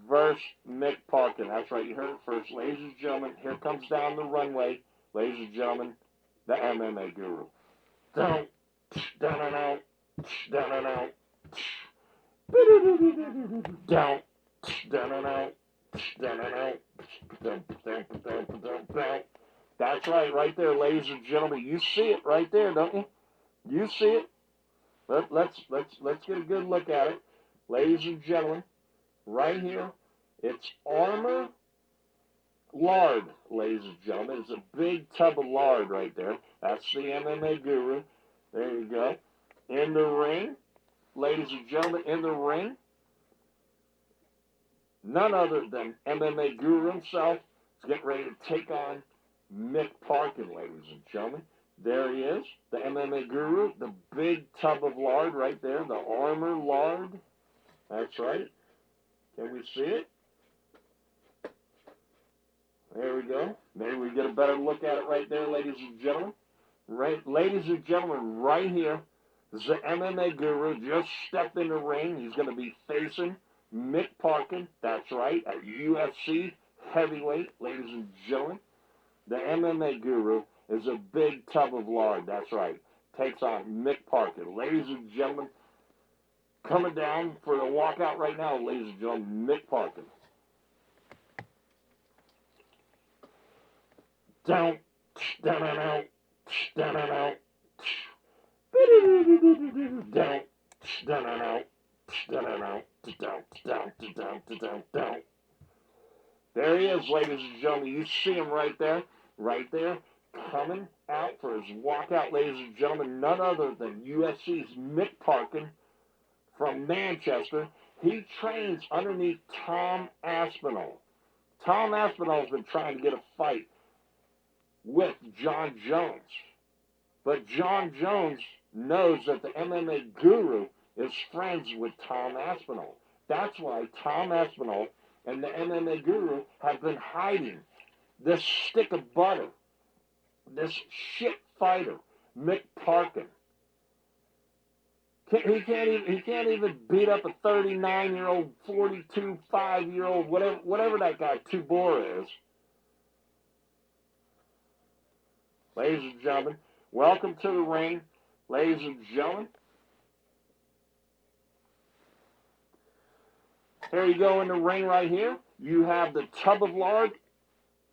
versus Mick Parkin. That's right. You heard it first. Ladies and gentlemen, here comes down the runway. Ladies and gentlemen, the MMA Guru. Down, down and out, down and out, down, down and out, down and out, down. That's right there, ladies and gentlemen. You see it right there, don't you? You see it. Let's get a good look at it, ladies and gentlemen. Right here, it's armor lard, ladies and gentlemen. It's a big tub of lard right there. That's the MMA Guru. There you go. In the ring, ladies and gentlemen, in the ring, none other than MMA Guru himself is getting ready to take on Mick Parkin, ladies and gentlemen. There he is, the MMA Guru, the big tub of lard right there, the armor lard. That's right. Can we see it? There we go. Maybe we get a better look at it right there, ladies and gentlemen. Right, ladies and gentlemen, right here is the MMA Guru. Just stepped in the ring. He's going to be facing Mick Parkin. That's right, at UFC heavyweight, ladies and gentlemen. The MMA Guru is a big tub of lard. That's right. Takes on Mick Parkin. Ladies and gentlemen, coming down for the walkout right now, ladies and gentlemen, Mick Parkin. Down, down and out, down and out, down, down and out, down and out, down. There he is, ladies and gentlemen. You see him right there, coming out for his walkout, ladies and gentlemen. None other than UFC's Mick Parkin from Manchester. He trains underneath Tom Aspinall. Tom Aspinall's been trying to get a fight with John Jones. But John Jones knows that the MMA Guru is friends with Tom Aspinall. That's why Tom Aspinall and the MMA Guru have been hiding this stick of butter, this shit fighter, Mick Parkin. He can't even beat up a 39-year-old, 42, 5-year-old, whatever that guy Tubora is. Ladies and gentlemen, welcome to the ring. Ladies and gentlemen, here you go in the ring right here. You have the tub of lard,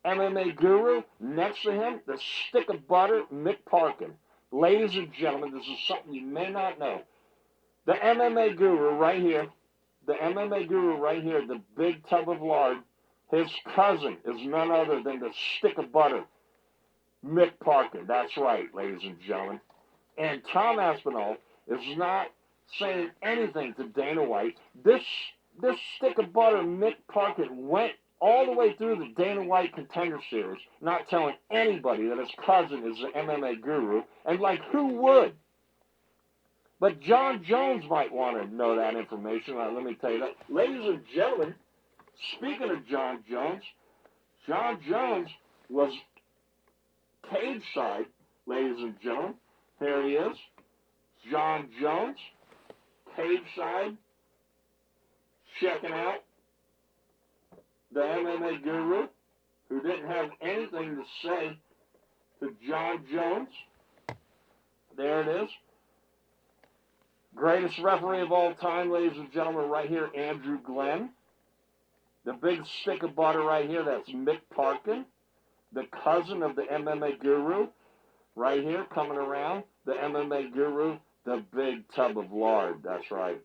MMA Guru. Next to him, the stick of butter, Mick Parkin. Ladies and gentlemen, this is something you may not know. The MMA Guru right here, the big tub of lard, his cousin is none other than the stick of butter, Mick Parkin. That's right, ladies and gentlemen. And Tom Aspinall is not saying anything to Dana White. This stick of butter, Mick Parkin, went all the way through the Dana White Contender Series, not telling anybody that his cousin is the MMA Guru. And like, who would? But John Jones might want to know that information. Let me tell you that. Ladies and gentlemen, speaking of John Jones was cage side, ladies and gentlemen. Here he is. John Jones, cage side, checking out the MMA Guru. who didn't have anything to say to John Jones. There it is. Greatest referee of all time, ladies and gentlemen, right here, Andrew Glenn. The big stick of butter right here, that's Mick Parkin, the cousin of the MMA Guru, right here, coming around, the MMA Guru, the big tub of lard, that's right.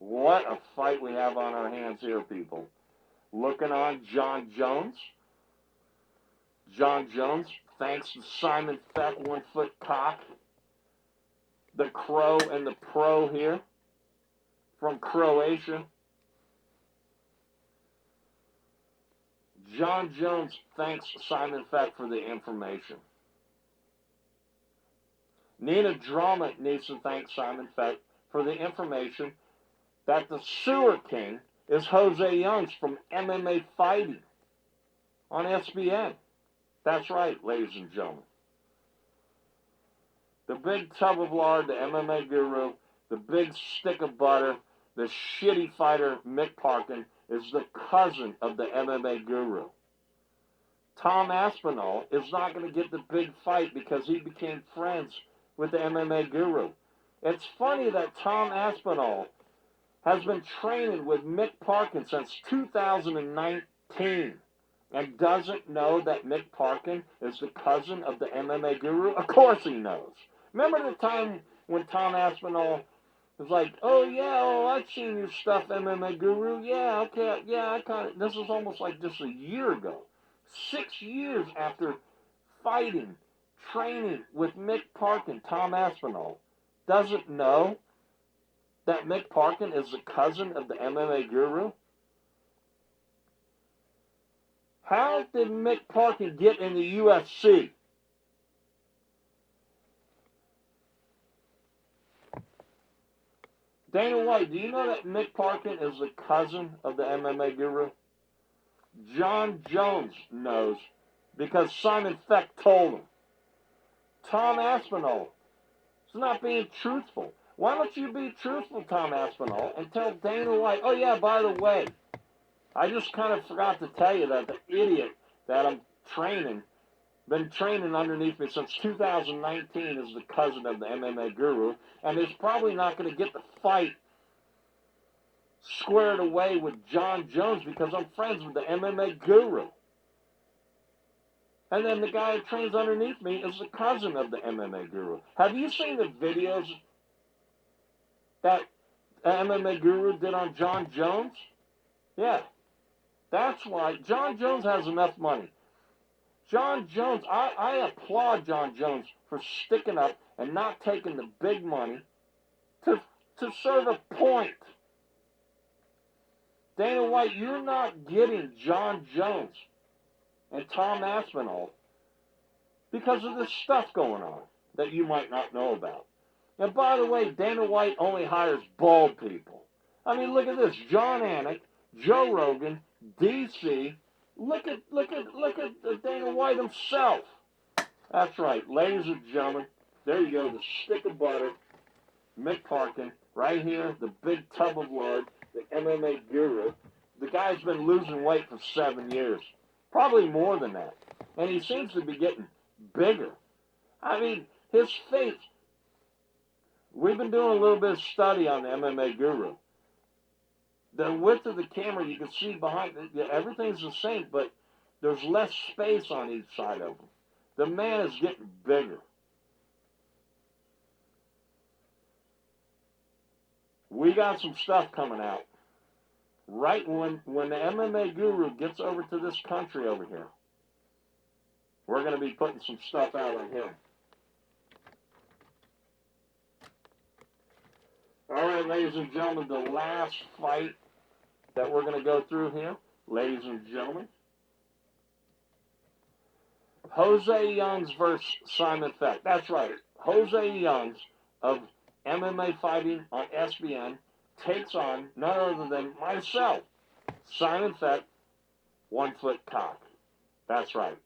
What a fight we have on our hands here, people. Looking on John Jones. John Jones, thanks to Simon Feck, 1 foot cock. The Crow and the Pro here from Croatia. John Jones thanks Simon Feck for the information. Nina Drama needs to thank Simon Feck for the information that the SEWER King is Jose Youngs from MMA Fighting on SBN. That's right, ladies and gentlemen. The big tub of lard, the MMA Guru, the big stick of butter, the shitty fighter Mick Parkin is the cousin of the MMA Guru. Tom Aspinall is not going to get the big fight because he became friends with the MMA Guru. It's funny that Tom Aspinall has been training with Mick Parkin since 2019 and doesn't know that Mick Parkin is the cousin of the MMA Guru? Of course he knows. Remember the time when Tom Aspinall was like, oh yeah, oh, I've seen your stuff, MMA Guru. Yeah, okay, yeah, I kind of, this was almost like just a year ago. 6 years after fighting, training with Mick Parkin, Tom Aspinall doesn't know that Mick Parkin is the cousin of the MMA Guru? How did Mick Parkin get in the UFC? Dana White, do you know that Mick Parkin is the cousin of the MMA Guru? John Jones knows because Simon Feck told him. Tom Aspinall is not being truthful. Why don't you be truthful, Tom Aspinall, and tell Dana White, oh yeah, by the way, I just kind of forgot to tell you that the idiot that I'm training, been training underneath me since 2019 is the cousin of the MMA Guru, and is probably not going to get the fight squared away with John Jones because I'm friends with the MMA Guru. And then the guy who trains underneath me is the cousin of the MMA Guru. Have you seen the videos that MMA Guru did on John Jones? Yeah. That's why John Jones has enough money. John Jones, I applaud John Jones for sticking up and not taking the big money to serve a point. Dana White, you're not getting John Jones and Tom Aspinall because of this stuff going on that you might not know about. And by the way, Dana White only hires bald people. I mean, look at this. John Anik, Joe Rogan, DC. Look at Dana White himself. That's right, ladies and gentlemen. There you go, the stick of butter, Mick Parkin, right here, the big tub of lard, the MMA Guru. The guy's been losing weight for 7 years. Probably more than that. And he seems to be getting bigger. I mean, his face. We've been doing a little bit of study on the MMA Guru. The width of the camera, you can see behind it, everything's the same, but there's less space on each side of him. The man is getting bigger. We got some stuff coming out. Right when the MMA Guru gets over to this country over here, we're going to be putting some stuff out on him. All right, ladies and gentlemen, the last fight that we're going to go through here, ladies and gentlemen. Jose Youngs versus Simon Feck. That's right. Jose Youngs of MMA Fighting on SBN takes on none other than myself, Simon Feck, 1 foot cock. That's right.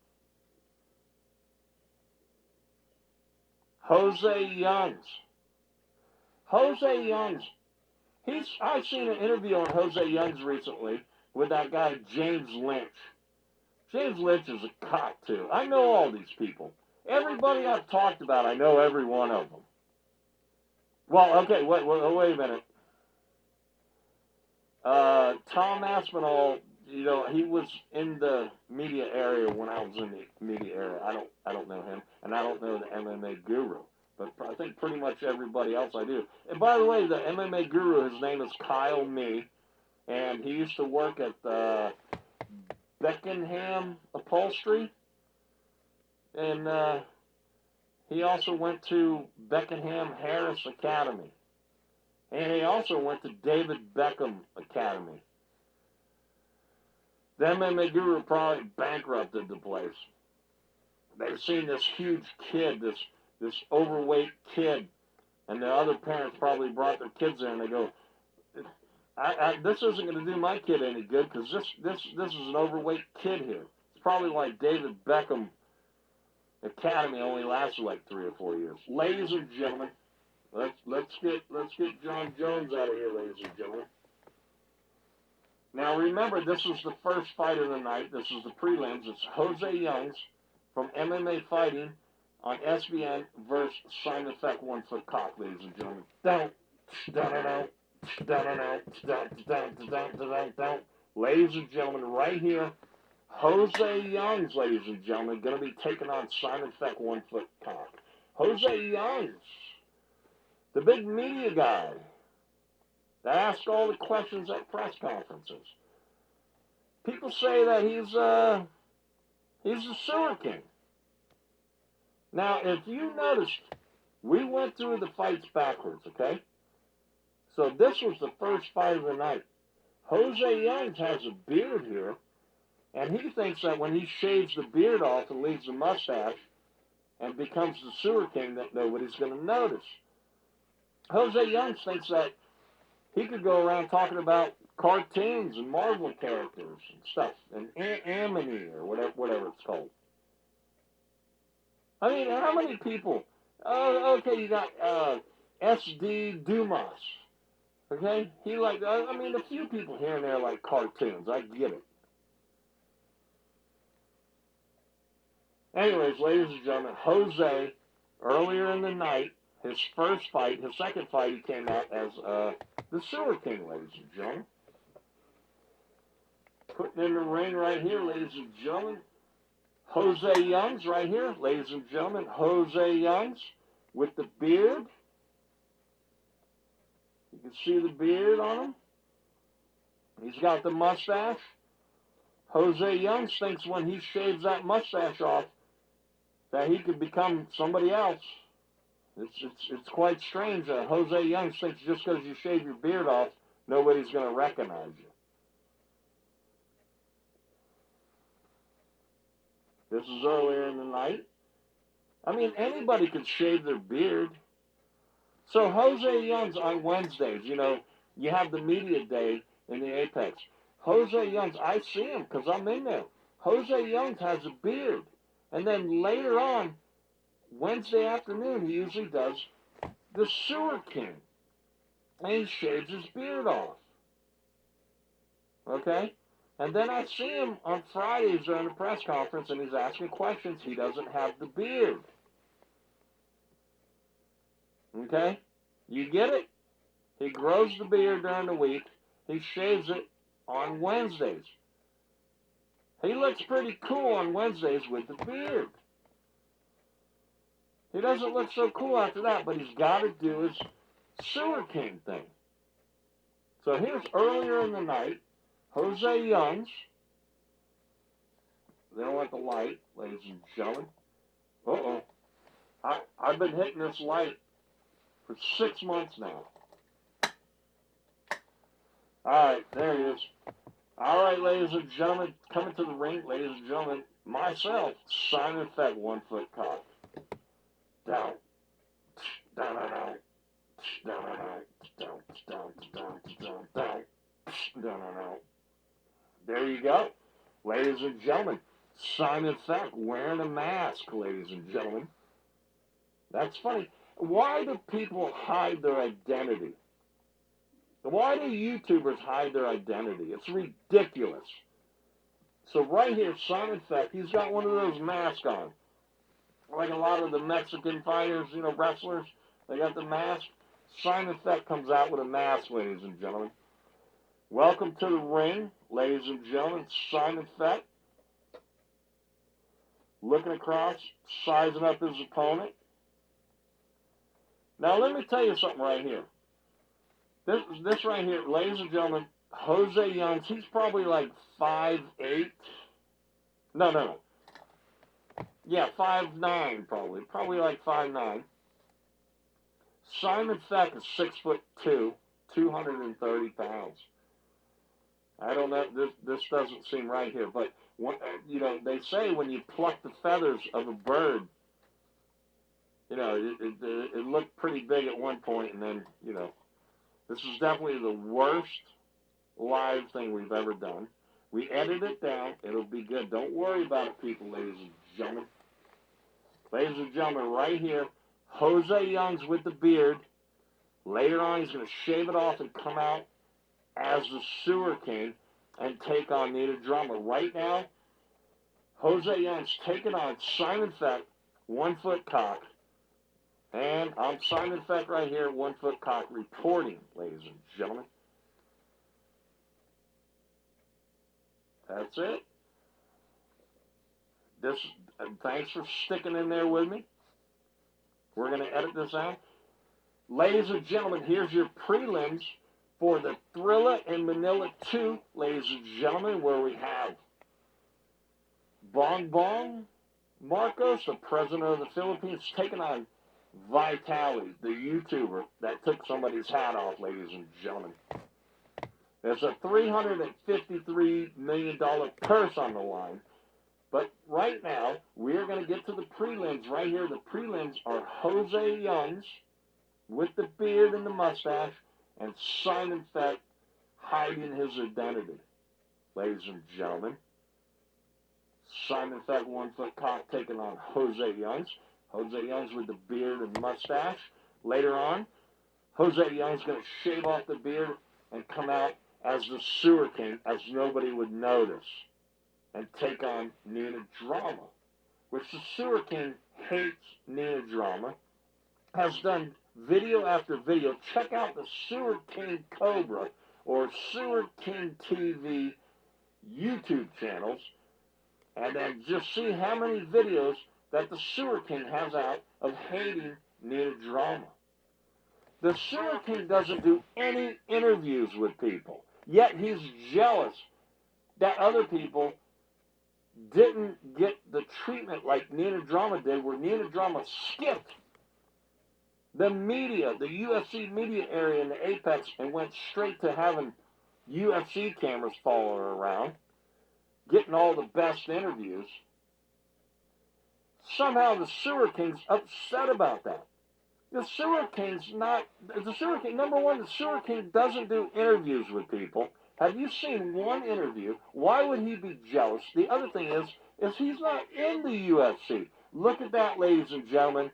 Jose Youngs. Jose Youngs. I've seen an interview on Jose Youngs recently with that guy James Lynch. James Lynch is a cock, too. I know all these people. Everybody I've talked about, I know every one of them. Well, okay, wait a minute. Tom Aspinall, you know, he was in the media area when I was in the media area. I don't know him, and I don't know the MMA Guru, but I think pretty much everybody else I do. And by the way, the MMA Guru, his name is Kyle Mee, and he used to work at Beckenham Upholstery, and he also went to Beckenham Harris Academy. And he also went to David Beckham Academy. The MMA Guru probably bankrupted the place. They've seen this huge kid, this overweight kid, and the other parents probably brought their kids in and they go, this isn't going to do my kid any good because this is an overweight kid here. It's probably like David Beckham Academy only lasted like 3 or 4 years. Ladies and gentlemen, let's get John Jones out of here, ladies and gentlemen. Now remember, this is the first fight of the night. This is the prelims. It's Jose Youngs from MMA Fighting on SBN versus Simon Feck, 1 foot cock, ladies and gentlemen. Ladies and gentlemen, right here, Jose Youngs, ladies and gentlemen, going to be taking on Simon Feck, 1 foot cock. Jose Youngs, the big media guy that asks all the questions at press conferences. People say that he's the sewer king. Now, if you noticed, we went through the fights backwards, okay? So this was the first fight of the night. Jose Youngs has a beard here, and he thinks that when he shaves the beard off and leaves the mustache and becomes the sewer king, that nobody's going to notice. Jose Youngs thinks that he could go around talking about cartoons and Marvel characters and stuff, and Amity or whatever it's called. I mean, how many people? Okay, you got S.D. Dumas. Okay, I mean, a few people here and there like cartoons. I get it. Anyways, ladies and gentlemen, Jose, earlier in the night, his first fight, his second fight, he came out as the sewer king, ladies and gentlemen. Putting in the ring right here, ladies and gentlemen. Jose Youngs right here, ladies and gentlemen. Jose Youngs with the beard. You can see the beard on him. He's got the mustache. Jose Youngs thinks when he shaves that mustache off that he could become somebody else. It's quite strange that Jose Youngs thinks just because you shave your beard off, nobody's going to recognize you. This is earlier in the night. I mean, anybody could shave their beard. So Jose Youngs on Wednesdays, you know, you have the media day in the Apex. Jose Youngs, I see him because I'm in there. Jose Youngs has a beard. And then later on, Wednesday afternoon, he usually does the sewer king. And he shaves his beard off. Okay? And then I see him on Fridays during the press conference and he's asking questions. He doesn't have the beard. Okay? You get it? He grows the beard during the week. He shaves it on Wednesdays. He looks pretty cool on Wednesdays with the beard. He doesn't look so cool after that, but he's got to do his sewer king thing. So here's earlier in the night, Jose Youngs. They don't want the light, ladies and gentlemen. Uh-oh. I've been hitting this light for 6 months now. All right, there he is. All right, ladies and gentlemen, coming to the ring, ladies and gentlemen, myself, Simon Feck, 1 foot cock. Down, down, down, down, down, down, down, down, down, down, down, down. There you go, ladies and gentlemen. Simon Feck wearing a mask, ladies and gentlemen. That's funny. Why do people hide their identity? Why do YouTubers hide their identity? It's ridiculous. So right here, Simon Feck, he's got one of those masks on. Like a lot of the Mexican fighters, you know, wrestlers, they got the mask. Simon Feck comes out with a mask, ladies and gentlemen. Welcome to the ring, ladies and gentlemen. Simon Feck. Looking across, sizing up his opponent. Now, let me tell you something right here. This right here, ladies and gentlemen, Jose Youngs, he's probably like 5'8". No. Yeah, 5'9", probably. Probably like 5'9". Simon Feck is 6'2", 230 pounds. I don't know. This doesn't seem right here, but you know, they say when you pluck the feathers of a bird, you know, it looked pretty big at one point, and then, you know, this is definitely the worst live thing we've ever done. We edited it down. It'll be good. Don't worry about it, people, ladies and gentlemen. Ladies and gentlemen, right here, Jose Youngs with the beard. Later on, he's going to shave it off and come out as the SEWER King and take on Nina Drama. Right now, Jose Youngs taking on Simon Feck, 1 foot cock. And I'm Simon Feck right here, 1 foot cock, reporting, ladies and gentlemen. That's it. Thanks for sticking in there with me. We're going to edit this out. Ladies and gentlemen, here's your prelims for the THRILLA and Manila 2, ladies and gentlemen, where we have BongBong Marcos, the President of the Philippines, taking on Vitali, the YouTuber that took somebody's hat off, ladies and gentlemen. There's a $353 million purse on the line. But right now, we're going to get to the prelims. Right here, the prelims are Jose Youngs with the beard and the mustache, and Simon Feck hiding his identity. Ladies and gentlemen, Simon Feck, 1 foot cock, taking on Jose Youngs. Jose Youngs with the beard and mustache. Later on, Jose Youngs going to shave off the beard and come out as the SEWER King, as nobody would notice, and take on Nina Drama, which the SEWER King hates Nina Drama, has done video after video. Check out the SEWER King Cobra or SEWER King TV YouTube channels, and then just see how many videos that the SEWER King has out of hating Nina Drama. The SEWER King doesn't do any interviews with people, yet he's jealous that other people didn't get the treatment like Nina Drama did, where Nina Drama skipped the media, the UFC media area in the Apex, and went straight to having UFC cameras follow her around, getting all the best interviews. Somehow the SEWER King's upset about that. The SEWER King, number one, the SEWER King doesn't do interviews with people. Have you seen one interview? Why would he be jealous? The other thing is he's not in the UFC. Look at that, ladies and gentlemen.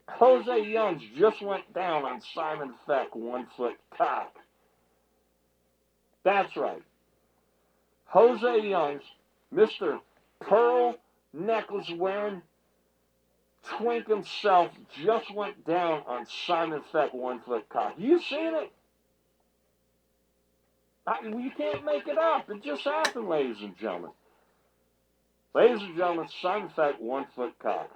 Jose Youngs just went down on Simon Feck, 1 foot cock. That's right. Jose Youngs, Mr. Pearl necklace wearing twink himself, just went down on Simon Feck, 1 foot cock. You seen it? You can't make it up. It just happened, ladies and gentlemen. Ladies and gentlemen, Simon Feck, 1 foot cock.